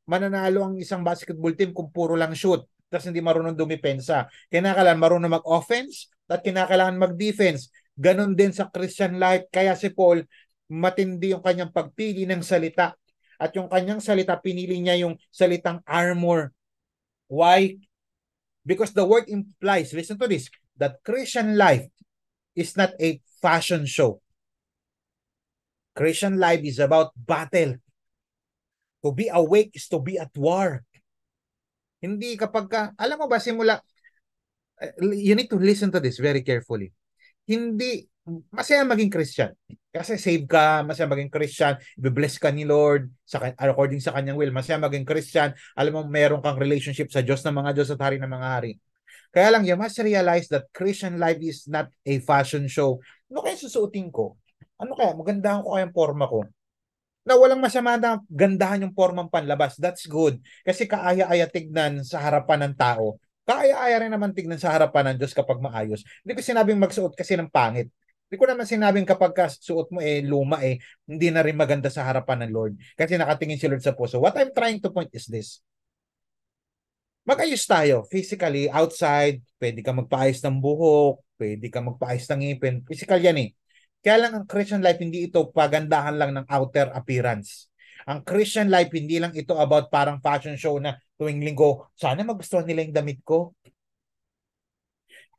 mananalo ang isang basketball team kung puro lang shoot tapos hindi marunong dumipensa. Kinakailangan marunong mag-offense at kinakailangan mag-defense. Ganon din sa Christian life. Kaya si Paul, matindi yung kanyang pagpili ng salita. At yung kanyang salita, pinili niya yung salitang armor. Why? Because the word implies, listen to this, that Christian life is not a fashion show. Christian life is about battle. To be awake is to be at war. Hindi kapag ka, alam mo ba, simula, you need to listen to this very carefully. Hindi, masaya maging Christian. Kasi save ka, masaya maging Christian, i-bless ka ni Lord, according sa kanyang will, masaya maging Christian, alam mo, meron kang relationship sa Diyos ng mga Diyos at Hari ng mga Hari. Kaya lang, you must realize that Christian life is not a fashion show. Ano kaya susuotin ko? Ano kaya? Magandahan ko kaya ang forma ko? Na walang masama na gandahan yung formang panlabas. That's good. Kasi kaaya-aya tignan sa harapan ng tao. Kaaya-aya rin naman tignan sa harapan ng Diyos kapag maayos. Hindi ko sinabing magsuot kasi ng pangit. Hindi ko naman sinabing kapag suot mo luma hindi na rin maganda sa harapan ng Lord. Kasi nakatingin si Lord sa puso. What I'm trying to point is this. Mag-ayos tayo. Physically, outside, pwede ka magpaayos ng buhok, pwede ka magpaayos ng ngipin. Physical yan Kaya lang ang Christian life, hindi ito pagandahan lang ng outer appearance. Ang Christian life, hindi lang ito about parang fashion show na tuwing linggo, sana magustuhan nila yung damit ko.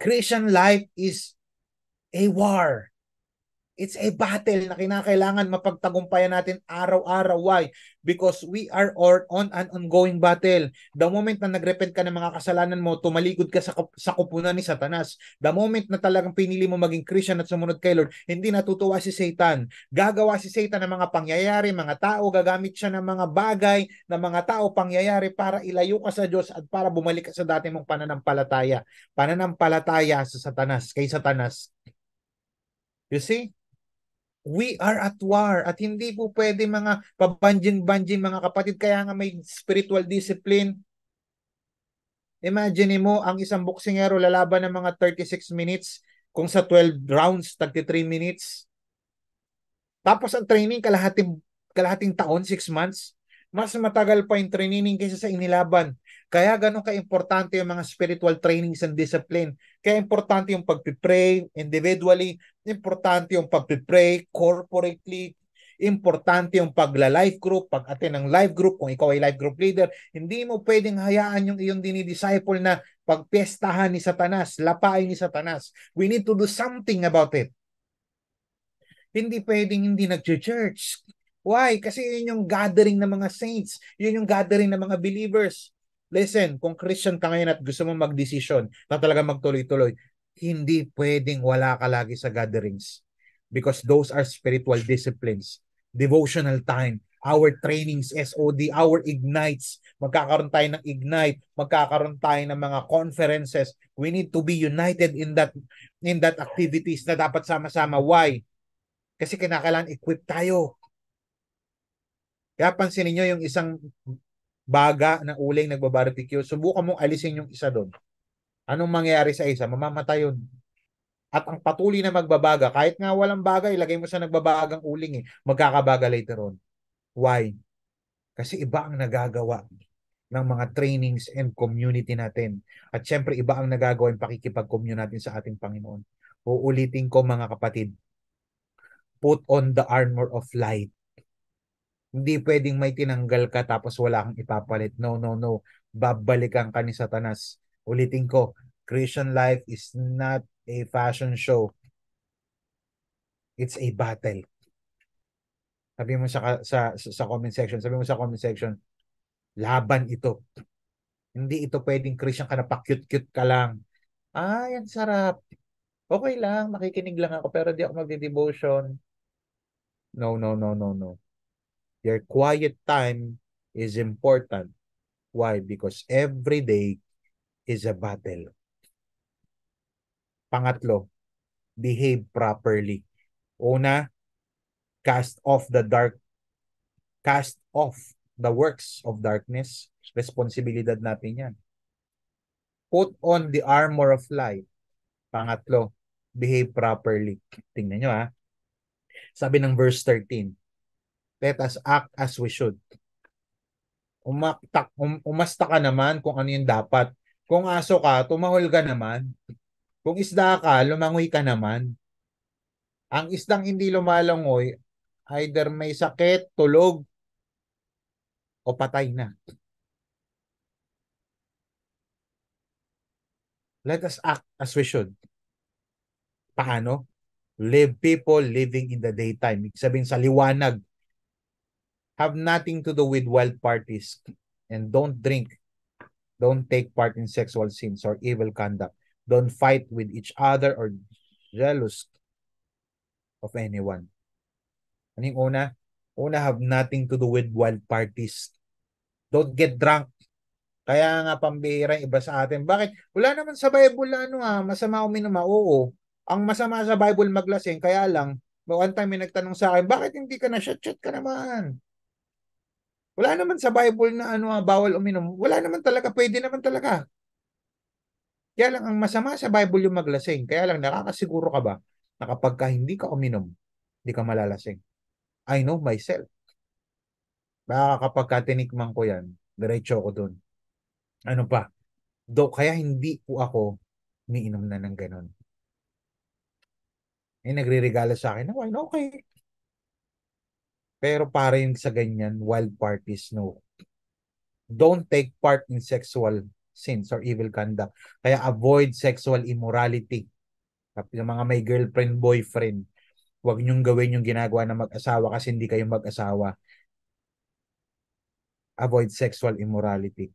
Christian life is a war. It's a battle na kinakailangan mapagtagumpayan natin araw-araw. Why? Because we are on an ongoing battle. The moment na nagrepent ka ng mga kasalanan mo, tumalikod ka sa kupunan ni Satanas. The moment na talagang pinili mo maging Christian at sumunod kay Lord, hindi natutuwa si Satan. Gagawa si Satan ng mga pangyayari, mga tao, gagamit siya ng mga bagay, ng mga tao, pangyayari para ilayo ka sa Diyos at para bumalik ka sa dati mong pananampalataya. Pananampalataya sa Satanas, kay Satanas. You see? We are at war at hindi po pwede mga pabanjing-banjing mga kapatid, kaya nga may spiritual discipline. Imagine mo ang isang boksingero lalaban ng mga 36 minutes kung sa 12 rounds 33 minutes. Tapos ang training kalahating taon, 6 months. Mas matagal pa yung training kaysa sa inilaban. Kaya ganun ka-importante yung mga spiritual trainings and discipline. Kaya importante yung pag-pray individually, importante yung pag-pray corporately, importante yung pagla-life group, pag-attend ng life group, kung ikaw ay life group leader, hindi mo pwedeng hayaan yung iyong dinidisciple na pagpiestahan ni Satanas, lapain ni Satanas. We need to do something about it. Hindi pwedeng hindi nag-church. Why? Kasi yun yung gathering ng mga saints. Yun yung gathering ng mga believers. Listen, kung Christian ka ngayon at gusto mo mag-desisyon na talaga magtuloy-tuloy, hindi pwedeng wala ka lagi sa gatherings. Because those are spiritual disciplines. Devotional time, our trainings, SOD, our ignites. Magkakaroon tayo ng ignite, magkakaroon tayo ng mga conferences. We need to be united in that activities na dapat sama-sama. Why? Kasi kinakailangan equip tayo. Kaya pansinin nyo yung isang baga na uling nagbabarbecue, subukan mong alisin yung isa doon. Anong mangyayari sa isa? Mamamatay yun. At ang patuloy na magbabaga, kahit nga walang baga, ilagay mo sa nagbabagang uling magkakabaga later on. Why? Kasi iba ang nagagawa ng mga trainings and community natin. At syempre, iba ang nagagawa yung pakikipag-commune natin sa ating Panginoon. Uulitin ko mga kapatid, put on the armor of light. Hindi pwedeng may tinanggal ka tapos wala kang ipapalit. No, no, no. Babalikan ka ni Satanas. Ulitin ko, Christian life is not a fashion show. It's a battle. Sabi mo sa comment section, laban ito. Hindi ito pwedeng Christian ka na pa-cute-cute ka lang. Yan sarap. Okay lang, makikinig lang ako pero di ako magde-devotion. No, no, no, no, no. Your quiet time is important. Why? Because every day is a battle. Pangatlo, behave properly. Una, cast off the works of darkness. Responsibilidad natin yan. Put on the armor of light. Pangatlo, behave properly. Tingnan nyo ha. Sabi ng verse 13, let us act as we should. Umasta ka naman kung ano yung dapat. Kung aso ka, tumahol ka naman. Kung isda ka, lumangoy ka naman. Ang isdang hindi lumalangoy, either may sakit, tulog, o patay na. Let us act as we should. Paano? Live people living in the daytime. Ibig sabihin sa liwanag. Have nothing to do with wild parties. And don't drink. Don't take part in sexual sins or evil conduct. Don't fight with each other or jealous of anyone. Ano yung una? Una, have nothing to do with wild parties. Don't get drunk. Kaya nga pambihira iba sa atin. Bakit? Wala naman sa Bible na masama uminom. Oo. Ang masama sa Bible maglasing, kaya lang, one time may nagtanong sa akin, bakit hindi ka na shot ka naman? Wala naman sa Bible na bawal uminom. Wala naman talaga, pwede naman talaga. Kaya lang, ang masama sa Bible yung maglasing. Kaya lang, nakakasiguro ka ba na kapag ka hindi ka uminom, hindi ka malalasing? I know myself. Baka kapag ka tinikman ko yan, diretso ko dun. Ano pa? Kaya hindi po ako umiinom na ng ganun. Nagre-regalo sa akin, okay. Pero para yung sa ganyan, wild parties, no. Don't take part in sexual sins or evil conduct. Kaya avoid sexual immorality. Yung mga may girlfriend, boyfriend, huwag niyong gawin yung ginagawa ng mag-asawa kasi hindi kayo mag-asawa. Avoid sexual immorality.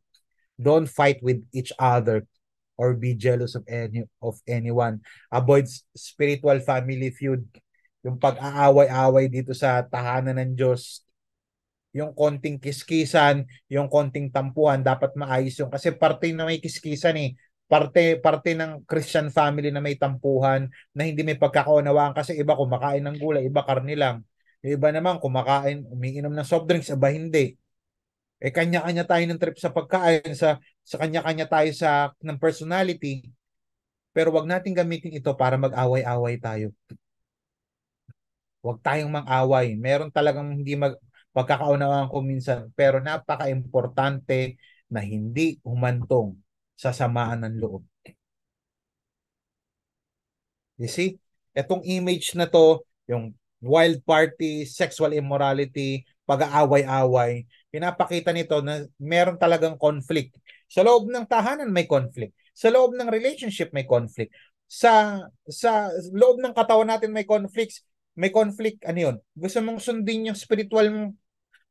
Don't fight with each other or be jealous of anyone. Avoid spiritual family feud. Yung pag-aaway-away dito sa tahanan ng Diyos. Yung konting kiskisan, yung konting tampuhan, dapat maayos yung kasi parte na may kiskisan eh. Parte ng Christian family na may tampuhan, na hindi may pagkakaunawaan kasi iba kumakain ng gulay, iba karne lang. Yung iba naman kumakain, umiinom ng soft drinks, iba hindi. Kanya-kanya tayo ng trip sa pagkain, sa kanya-kanya tayo ng personality. Pero wag nating gamitin ito para mag-away-away tayo. Wag tayong mang-away. Meron talagang hindi pagkakaunawaan ko minsan, pero napaka-importante na hindi humantong sa samaan ng loob. You see? Itong image na to, yung wild party, sexual immorality, pag-aaway-away, pinapakita nito na meron talagang conflict. Sa loob ng tahanan may conflict. Sa loob ng relationship may conflict. Sa loob ng katawan natin may conflicts. May conflict, ano yun? Gusto mong sundin yung spiritual mong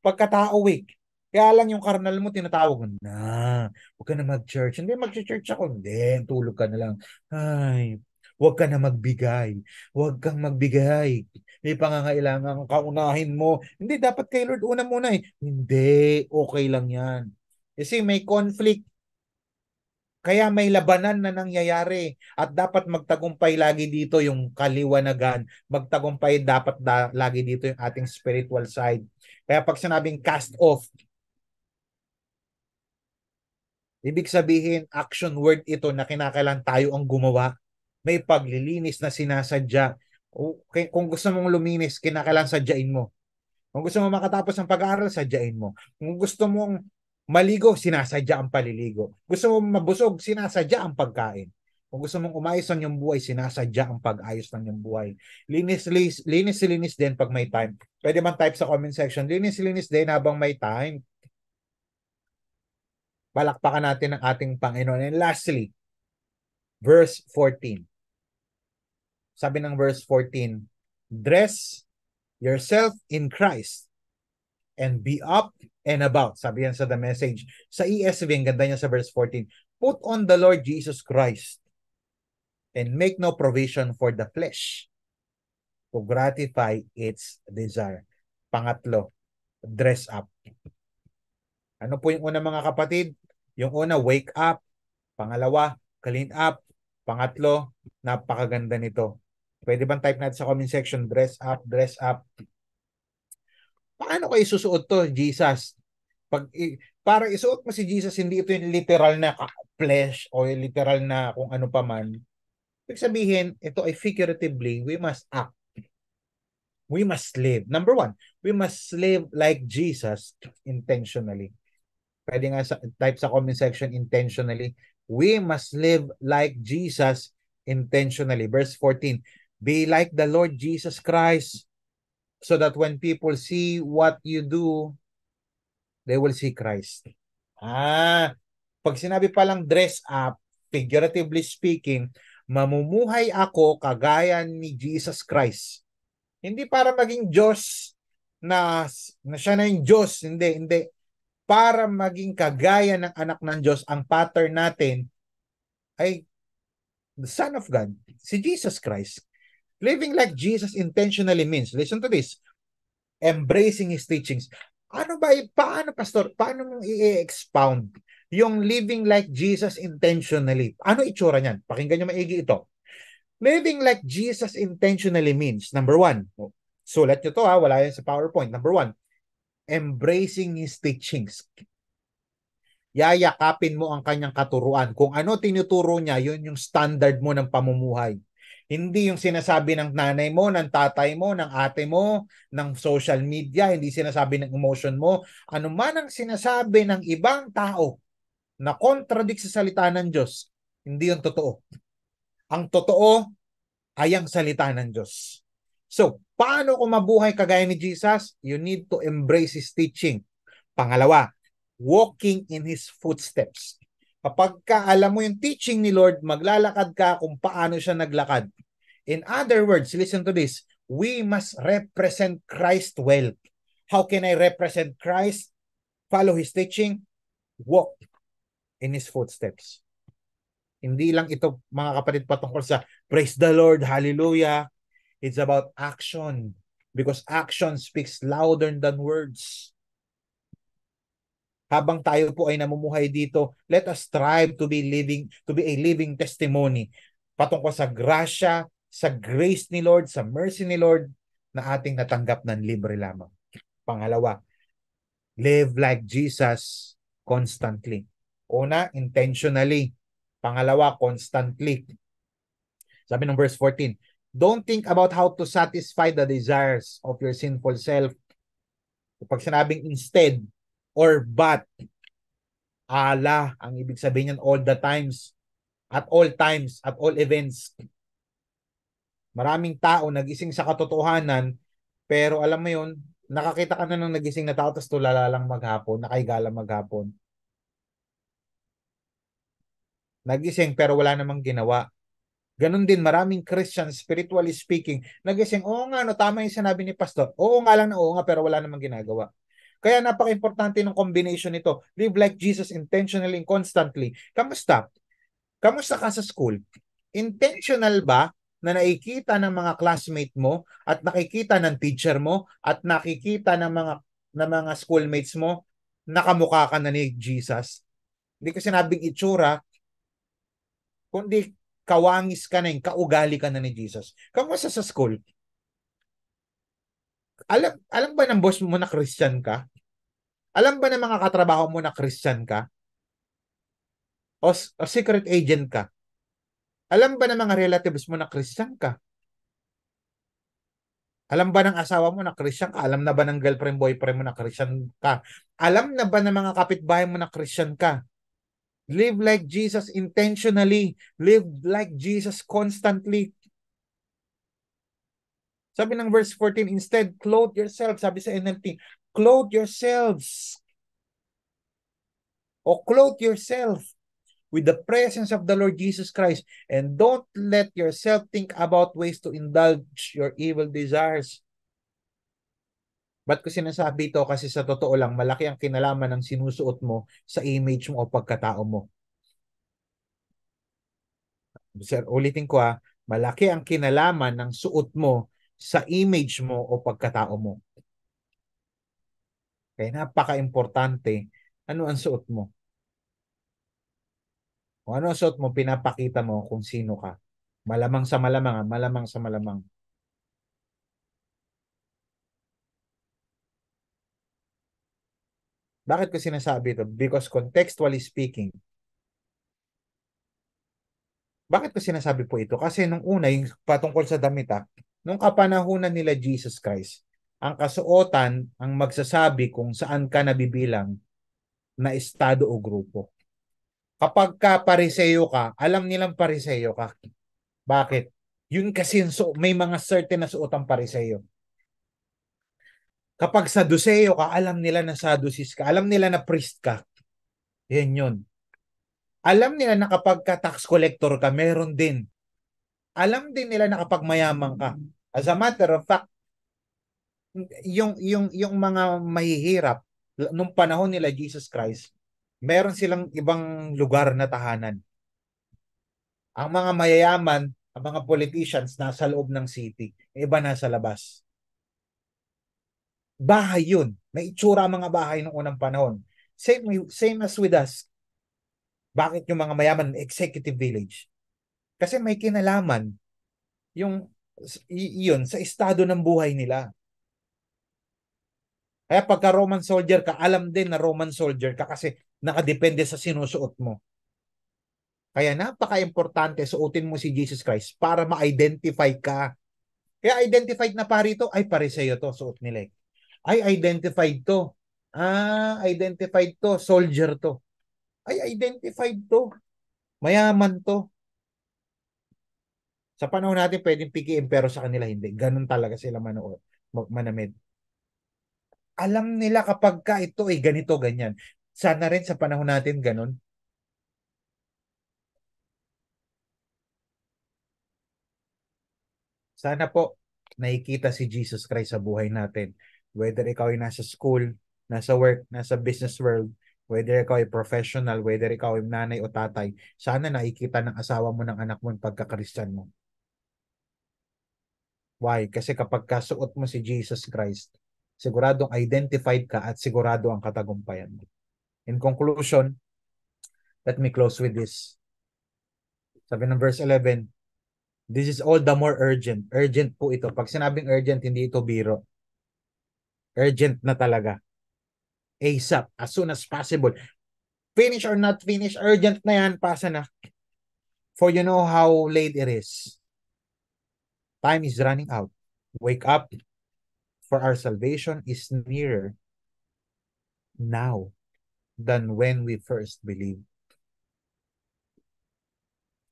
pagkatao weak. Kaya lang yung karnal mo tinatawag mo na, huwag ka na mag-church. Hindi, mag-church ako. Hindi, tulog ka na lang. Ay, huwag ka na magbigay. Huwag kang magbigay. May pangangailangan kaunahin mo. Hindi, dapat kay Lord una muna eh. Hindi, okay lang yan. Kasi may conflict. Kaya may labanan na nangyayari at dapat magtagumpay lagi dito yung kaliwanagan. Magtagumpay dapat lagi dito yung ating spiritual side. Kaya pag sinabing cast off, ibig sabihin action word ito na kinakailangan tayo ang gumawa. May paglilinis na sinasadya. Kung gusto mong luminis, kinakailangan sadyain mo. Kung gusto mo makatapos ng pag-aaral, sadyain mo. Kung gusto mong maligo, sinasadya ang paliligo. Gusto mong mabusog, sinasadya ang pagkain. Kung gusto mong umayos ng iyong buhay, sinasadya ang pag-ayos ng iyong buhay. Linis din pag may time. Pwede man type sa comment section, linis din habang may time. Palakpakan natin ang ating Panginoon. And lastly, verse 14. Sabi ng verse 14, dress yourself in Christ and be up and about. Sabi yan sa The Message. Sa ESV, ang ganda niya sa verse 14. Put on the Lord Jesus Christ and make no provision for the flesh to gratify its desire. Pangatlo, dress up. Ano po yung una mga kapatid? Yung una, wake up. Pangalawa, clean up. Pangatlo, napakaganda nito. Pwede bang type natin sa comment section, dress up, dress up. Paano ko isusuot to, Jesus? Para isuot mo si Jesus, hindi ito yung literal na flesh o yung literal na kung ano pa man. Ibig sabihin, ito ay figuratively, we must act. We must live. Number one, we must live like Jesus intentionally. Pwede nga type sa comment section intentionally. We must live like Jesus intentionally. Verse 14, be like the Lord Jesus Christ so that when people see what you do, they will see Christ. Pag sinabi palang dress up, figuratively speaking, mamumuhay ako kagaya ni Jesus Christ. Hindi para maging Diyos na siya na yung Diyos. Hindi, hindi. Para maging kagaya ng anak ng Diyos, ang pattern natin ay the Son of God, si Jesus Christ. Living like Jesus intentionally means, listen to this, embracing His teachings. Paano, Pastor? Paano mong i-expound yung living like Jesus intentionally? Ano itsura niyan? Pakinggan nyo maigi ito. Living like Jesus intentionally means, number one, sulat nyo to wala yan sa PowerPoint. Number one, embracing His teachings. Yayakapin mo ang kanyang katuruan. Kung ano tinuturo niya, yun yung standard mo ng pamumuhay. Hindi yung sinasabi ng nanay mo, ng tatay mo, ng ate mo, ng social media, hindi sinasabi ng emotion mo. Ano man ang sinasabi ng ibang tao na contradict sa salita ng Diyos, hindi yung totoo. Ang totoo ay ang salita ng Diyos. So, paano kung mabuhay kagaya ni Jesus? You need to embrace His teaching. Pangalawa, walking in His footsteps. Kapag ka alam mo yung teaching ni Lord, maglalakad ka kung paano siya naglakad. In other words, listen to this, we must represent Christ well. How can I represent Christ? Follow His teaching, walk in His footsteps. Hindi lang ito, mga kapatid, patungkol sa praise the Lord, hallelujah. It's about action because action speaks louder than words. Habang tayo po ay namumuhay dito, let us strive to be a living testimony patungkol sa grasya, sa grace ni Lord, sa mercy ni Lord na ating natanggap ng libre lamang. Pangalawa, live like Jesus constantly. Una, intentionally. Pangalawa, constantly. Sabi ng verse 14, don't think about how to satisfy the desires of your sinful self. Pag sinabing instead or but, ang ibig sabihin yan all the times, at all events. Maraming tao nagising sa katotohanan, pero alam mo yun, nakakita ka na ng nagising na tao, tapos tulala lang maghapon, nakaiga lang maghapon. Nagising pero wala namang ginawa. Ganon din, maraming Christians, spiritually speaking, nagising, oo nga, no, tama yung sinabi ni Pastor. Oo nga lang na oo nga, pero wala namang ginagawa. Kaya napaka-importante ng combination nito. Live like Jesus intentionally and constantly. Kamusta? Kamusta ka sa school? Intentional ba na nakikita ng mga classmate mo at nakikita ng teacher mo at nakikita ng mga schoolmates mo nakamukha ka na ni Jesus? Hindi ko sinabing itsura, kundi kawangis ka na, kaugali ka na ni Jesus. Kamusta sa school? Alam ba ng boss mo na Christian ka? Alam ba ng mga katrabaho mo na Christian ka? O secret agent ka? Alam ba ng mga relatives mo na Christian ka? Alam ba ng asawa mo na Christian ka? Alam na ba ng girlfriend, boyfriend mo na Christian ka? Alam na ba ng mga kapitbahay mo na Christian ka? Live like Jesus intentionally. Live like Jesus constantly. Sabi ng verse 14, instead, clothe yourself. Sabi sa NLT, clothe yourselves. O clothe yourself with the presence of the Lord Jesus Christ, and don't let yourself think about ways to indulge your evil desires. Ba't ko sinasabi ito? Kasi sa totoo lang, malaki ang kinalaman ng sinusuot mo sa image mo o pagkatao mo. Sir, ulitin ko malaki ang kinalaman ng suot mo sa image mo o pagkatao mo. Kaya napaka-importante, ano ang suot mo? Kung ano suot mo, pinapakita mo kung sino ka. Malamang sa malamang, malamang sa malamang. Bakit ko sinasabi ito? Because contextually speaking, bakit ko sinasabi po ito? Kasi nung una, yung patungkol sa damit, nung kapanahunan nila Jesus Christ, ang kasuotan ang magsasabi kung saan ka nabibilang na estado o grupo. Kapag ka pariseyo ka, alam nilang pariseyo ka. Bakit? Yun kasi may mga certain na suot ang pariseyo. Kapag Saduceo ka, alam nila na Sadducees ka. Alam nila na priest ka. Yan yun. Alam nila na kapag ka tax collector ka, meron din. Alam din nila na kapag mayaman ka. As a matter of fact, yung mga mahihirap, nung panahon nila Jesus Christ, meron silang ibang lugar na tahanan. Ang mga mayayaman, ang mga politicians, nasa loob ng city. Iba nasa labas. Bahay yun. May itsura ang mga bahay noong unang panahon. Same as with us. Bakit yung mga mayaman, executive village? Kasi may kinalaman yung yun sa estado ng buhay nila. Kaya pagka Roman soldier ka, alam din na Roman soldier ka kasi nakadepende sa sinusuot mo. Kaya napaka-importante suotin mo si Jesus Christ para ma-identify ka. Kaya identified na parito, ay pariseyo to, suot nila. Ay identified to. Identified to, soldier to. Ay identified to. Mayaman to. Sa panahon natin, pwedeng pikiin pero sa kanila hindi. Ganun talaga sila manood, manamid. Alam nila kapag ka ito ay ganito, ganyan. Sana rin sa panahon natin ganun. Sana po nakikita si Jesus Christ sa buhay natin. Whether ikaw ay nasa school, nasa work, nasa business world, whether ikaw ay professional, whether ikaw ay nanay o tatay, sana nakikita ng asawa mo, ng anak mo, ng pagkakrisyan mo. Why? Kasi kapag kasuot mo si Jesus Christ, siguradong identified ka at sigurado ang katagumpayan mo. In conclusion, let me close with this. Sabi ng verse 11, this is all the more urgent. Urgent po ito. Pag sinabing urgent, hindi ito biro. Urgent na talaga. ASAP, as soon as possible. Finish or not finish, urgent na yan, pasa na. For you know how late it is. Time is running out. Wake up, for our salvation is nearer now than when we first believed.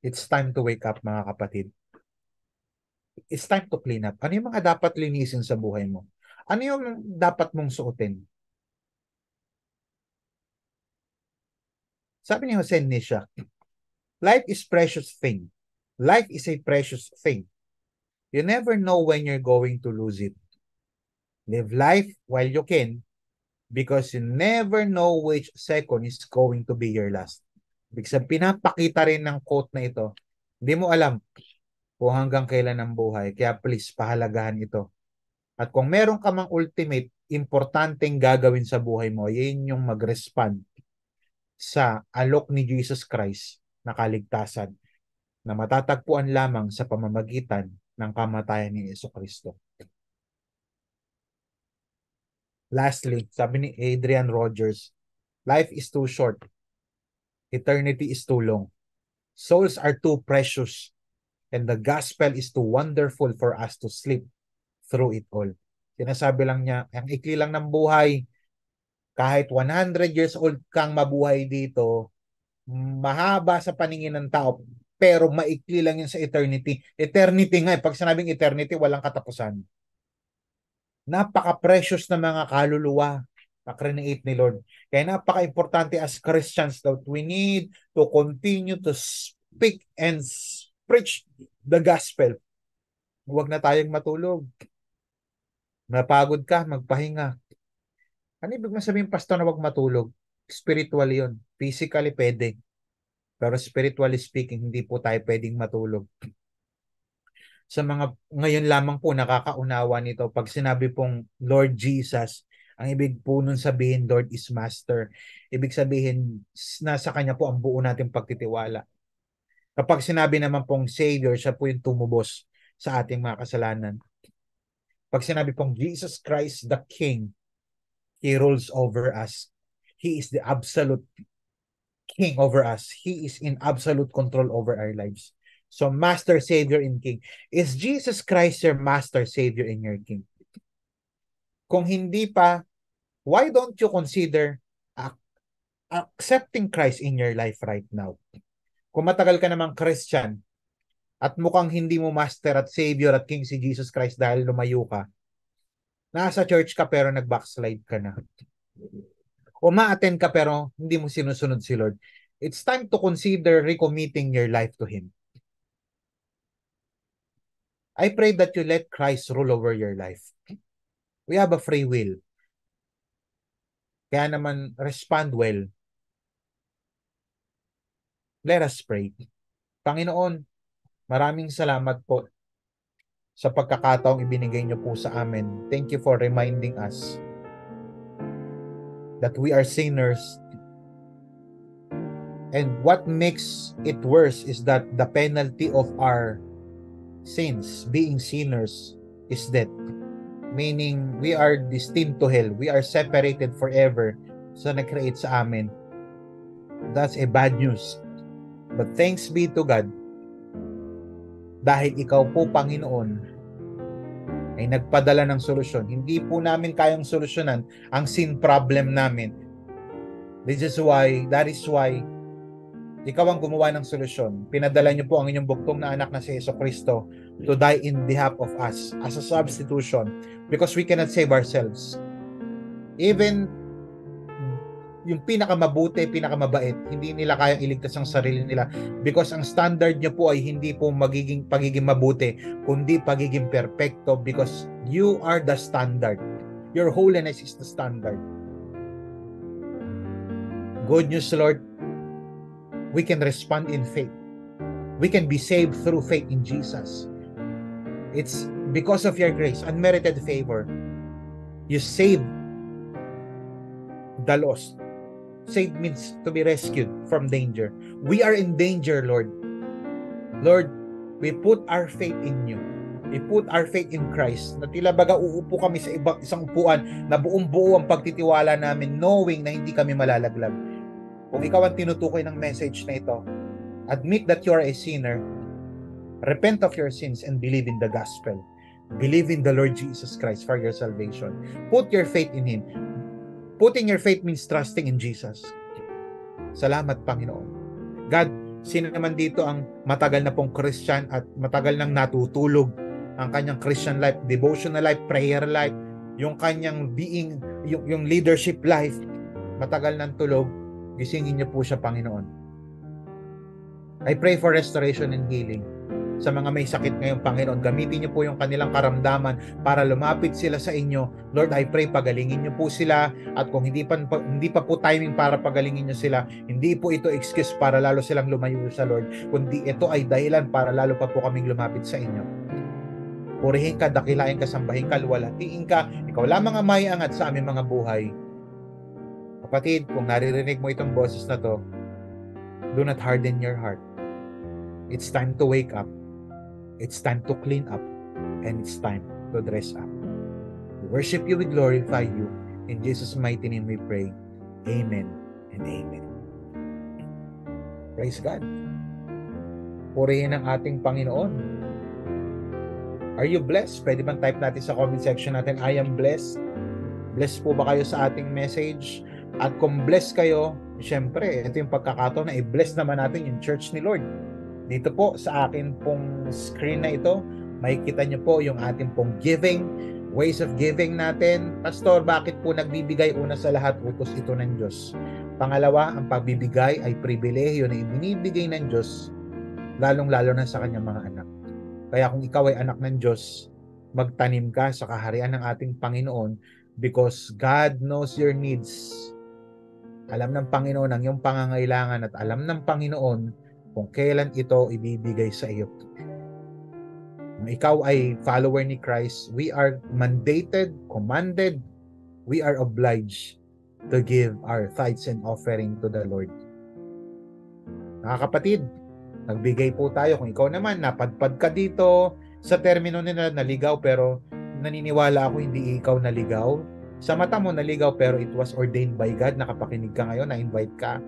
It's time to wake up, mga kapatid. It's time to clean up. Ano yung mga dapat linisin sa buhay mo? Ano yung dapat mong suotin? Sabi ni Jose Nisha, life is precious thing. Life is a precious thing. You never know when you're going to lose it. Live life while you can because you never know which second is going to be your last. Ibig sabihin, pinapakita rin ng quote na ito, hindi mo alam kung hanggang kailan ang buhay. Kaya please, pahalagahan ito. At kung meron ka mang ultimate, importanteng gagawin sa buhay mo, yun yung mag-respond sa alok ni Jesus Christ na kaligtasan na matatagpuan lamang sa pamamagitan ng kamatayan ni Jesucristo. Lastly, sabi ni Adrian Rogers, life is too short. Eternity is too long. Souls are too precious. And the gospel is too wonderful for us to sleep through it all. Sinasabi lang niya, ang ikli lang ng buhay, kahit 100 years old kang mabuhay dito, mahaba sa paningin ng tao, pero maikli lang yun sa eternity. Eternity nga, pag sinabing eternity, walang katapusan. Napaka-precious na mga kaluluwa na create ni Lord. Kaya napaka-importante as Christians that we need to continue to speak and preach the gospel. Huwag na tayong matulog. Napagod ka, magpahinga. Ano ibig sabihin, pastor, na huwag matulog? Spiritual yun. Physically, pwede. Pero spiritually speaking, hindi po tayo pwedeng matulog. Sa mga, ngayon lamang po nakakaunawa nito, pag sinabi pong Lord Jesus, Ang ibig po nun sabihin, Lord is Master. Ibig sabihin, nasa Kanya po ang buo nating pagtitiwala. Kapag sinabi naman pong Savior, siya po yung tumubos sa ating mga kasalanan. Pag sinabi pong Jesus Christ the King, He rules over us. He is the absolute King over us. He is in absolute control over our lives. So, Master, Savior, and King. Is Jesus Christ your Master, Savior, and your King? Kung hindi pa, why don't you consider accepting Christ in your life right now? Kung matagal ka namang Christian at mukhang hindi mo Master at Savior at King si Jesus Christ dahil lumayo ka, nasa church ka pero nag-backslide ka na. Uma-attend ka pero hindi mo sinusunod si Lord. It's time to consider recommitting your life to Him. I pray that you let Christ rule over your life. We have a free will. Kaya naman, respond well. Let us pray. Panginoon, maraming salamat po sa pagkakataong ibinigay niyo po sa amin. Thank you for reminding us that we are sinners. And what makes it worse is that the penalty of our sins, being sinners, is death. Meaning, we are destined to hell. We are separated forever sa nag-create sa amin. That's a bad news. But thanks be to God, dahil ikaw po, Panginoon, ay nagpadala ng solusyon. Hindi po namin kayang solusyonan ang sin problem namin. That is why, ikaw ang gumawa ng solusyon. Pinadala niyo po ang inyong buktong na anak na si Jesucristo to die in behalf of us as a substitution because we cannot save ourselves. Even yung pinakamabuti, pinakamabait, hindi nila kayang iligtas ang sarili nila because ang standard niyo po ay hindi po pagiging mabuti, kundi pagiging perfecto because you are the standard. Your holiness is the standard. Good news, Lord. We can respond in faith. We can be saved through faith in Jesus. It's because of your grace, unmerited favor. You saved the lost. Saved means to be rescued from danger. We are in danger, Lord. Lord, we put our faith in you. We put our faith in Christ. Na tila baga uupo kami sa isang upuan na buong-buo ang pagtitiwala namin knowing na hindi kami malalaglag. Kung ikaw ang tinutukoy ng message na ito, admit that you are a sinner, repent of your sins, and believe in the gospel. Believe in the Lord Jesus Christ for your salvation. Put your faith in Him. Putting your faith means trusting in Jesus. Salamat, Panginoon. God, sino naman dito ang matagal na pong Christian at matagal nang natutulog ang kanyang Christian life, devotional life, prayer life, yung kanyang being, yung leadership life, matagal nang tulog, gisingin niyo po siya, Panginoon. I pray for restoration and healing sa mga may sakit ngayon, Panginoon. Gamitin niyo po yung kanilang karamdaman para lumapit sila sa inyo. Lord, I pray pagalingin niyo po sila at kung hindi pa po timing para pagalingin niyo sila, hindi po ito excuse para lalo silang lumayo sa Lord, kundi ito ay dahilan para lalo pa po kaming lumapit sa inyo. Purihin ka, dakilain ka, sambahin ka, luwalhatiin ka. Ikaw lamang ang may angat sa aming mga buhay. Kapatid, kung naririnig mo itong boses na to, do not harden your heart. It's time to wake up. It's time to clean up. And it's time to dress up. We worship you, we glorify you. In Jesus' mighty name we pray. Amen and amen. Praise God. Purihin ang ating Panginoon. Are you blessed? Pwede bang type natin sa comment section natin, I am blessed. Blessed po ba kayo sa ating message? At kung blessed kayo, syempre, ito yung pagkakataon na i-bless naman natin yung church ni Lord. Dito po sa akin pong screen na ito, makikita nyo po yung ating pong giving, ways of giving natin. Pastor, bakit po nagbibigay? Una sa lahat, utos ito ng Diyos. Pangalawa, ang pagbibigay ay pribilehiyo na ibinibigay ng Diyos, lalong-lalo na sa kanyang mga anak. Kaya kung ikaw ay anak ng Diyos, magtanim ka sa kaharian ng ating Panginoon because God knows your needs. Alam ng Panginoon ang iyong pangangailangan at alam ng Panginoon kung kailan ito ibibigay sa iyo. Kung ikaw ay follower ni Christ, we are mandated, commanded, we are obliged to give our tithes and offering to the Lord. Mga kapatid, nagbigay po tayo. Kung ikaw naman, napadpad ka dito sa termino nila naligaw, pero naniniwala ako hindi ikaw naligaw. Sa mata mo naligaw, pero it was ordained by God. Nakapakinig ka ngayon, na-invite ka.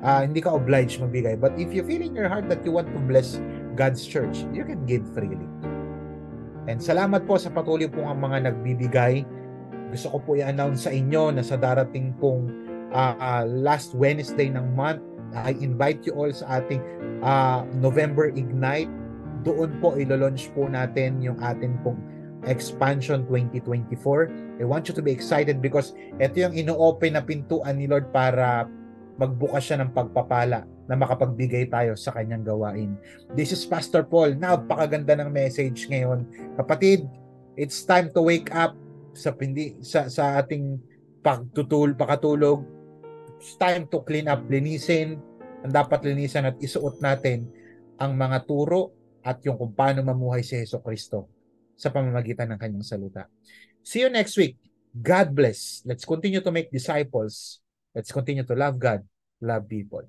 Hindi ka obliged magbigay. But if you feel in your heart that you want to bless God's church, you can give freely. And salamat po sa patuloy pong ang mga nagbibigay. Gusto ko po i-announce sa inyo na sa darating pong last Wednesday ng month, I invite you all sa ating November Ignite. Doon po ilo-launch po natin yung ating pong Expansion 2024. I want you to be excited because ito yung ino-open na pintuan ni Lord para magbukas siya ng pagpapala na makapagbigay tayo sa kanyang gawain. This is Pastor Paul. Napakaganda ng message ngayon. Kapatid, it's time to wake up sa ating pakatulog. It's time to clean up, linisin. Ang dapat linisan at isuot natin ang mga turo at yung kung paano mamuhay si Jesucristo sa pamamagitan ng kanyang salita. See you next week. God bless. Let's continue to make disciples. Let's continue to love God, love people.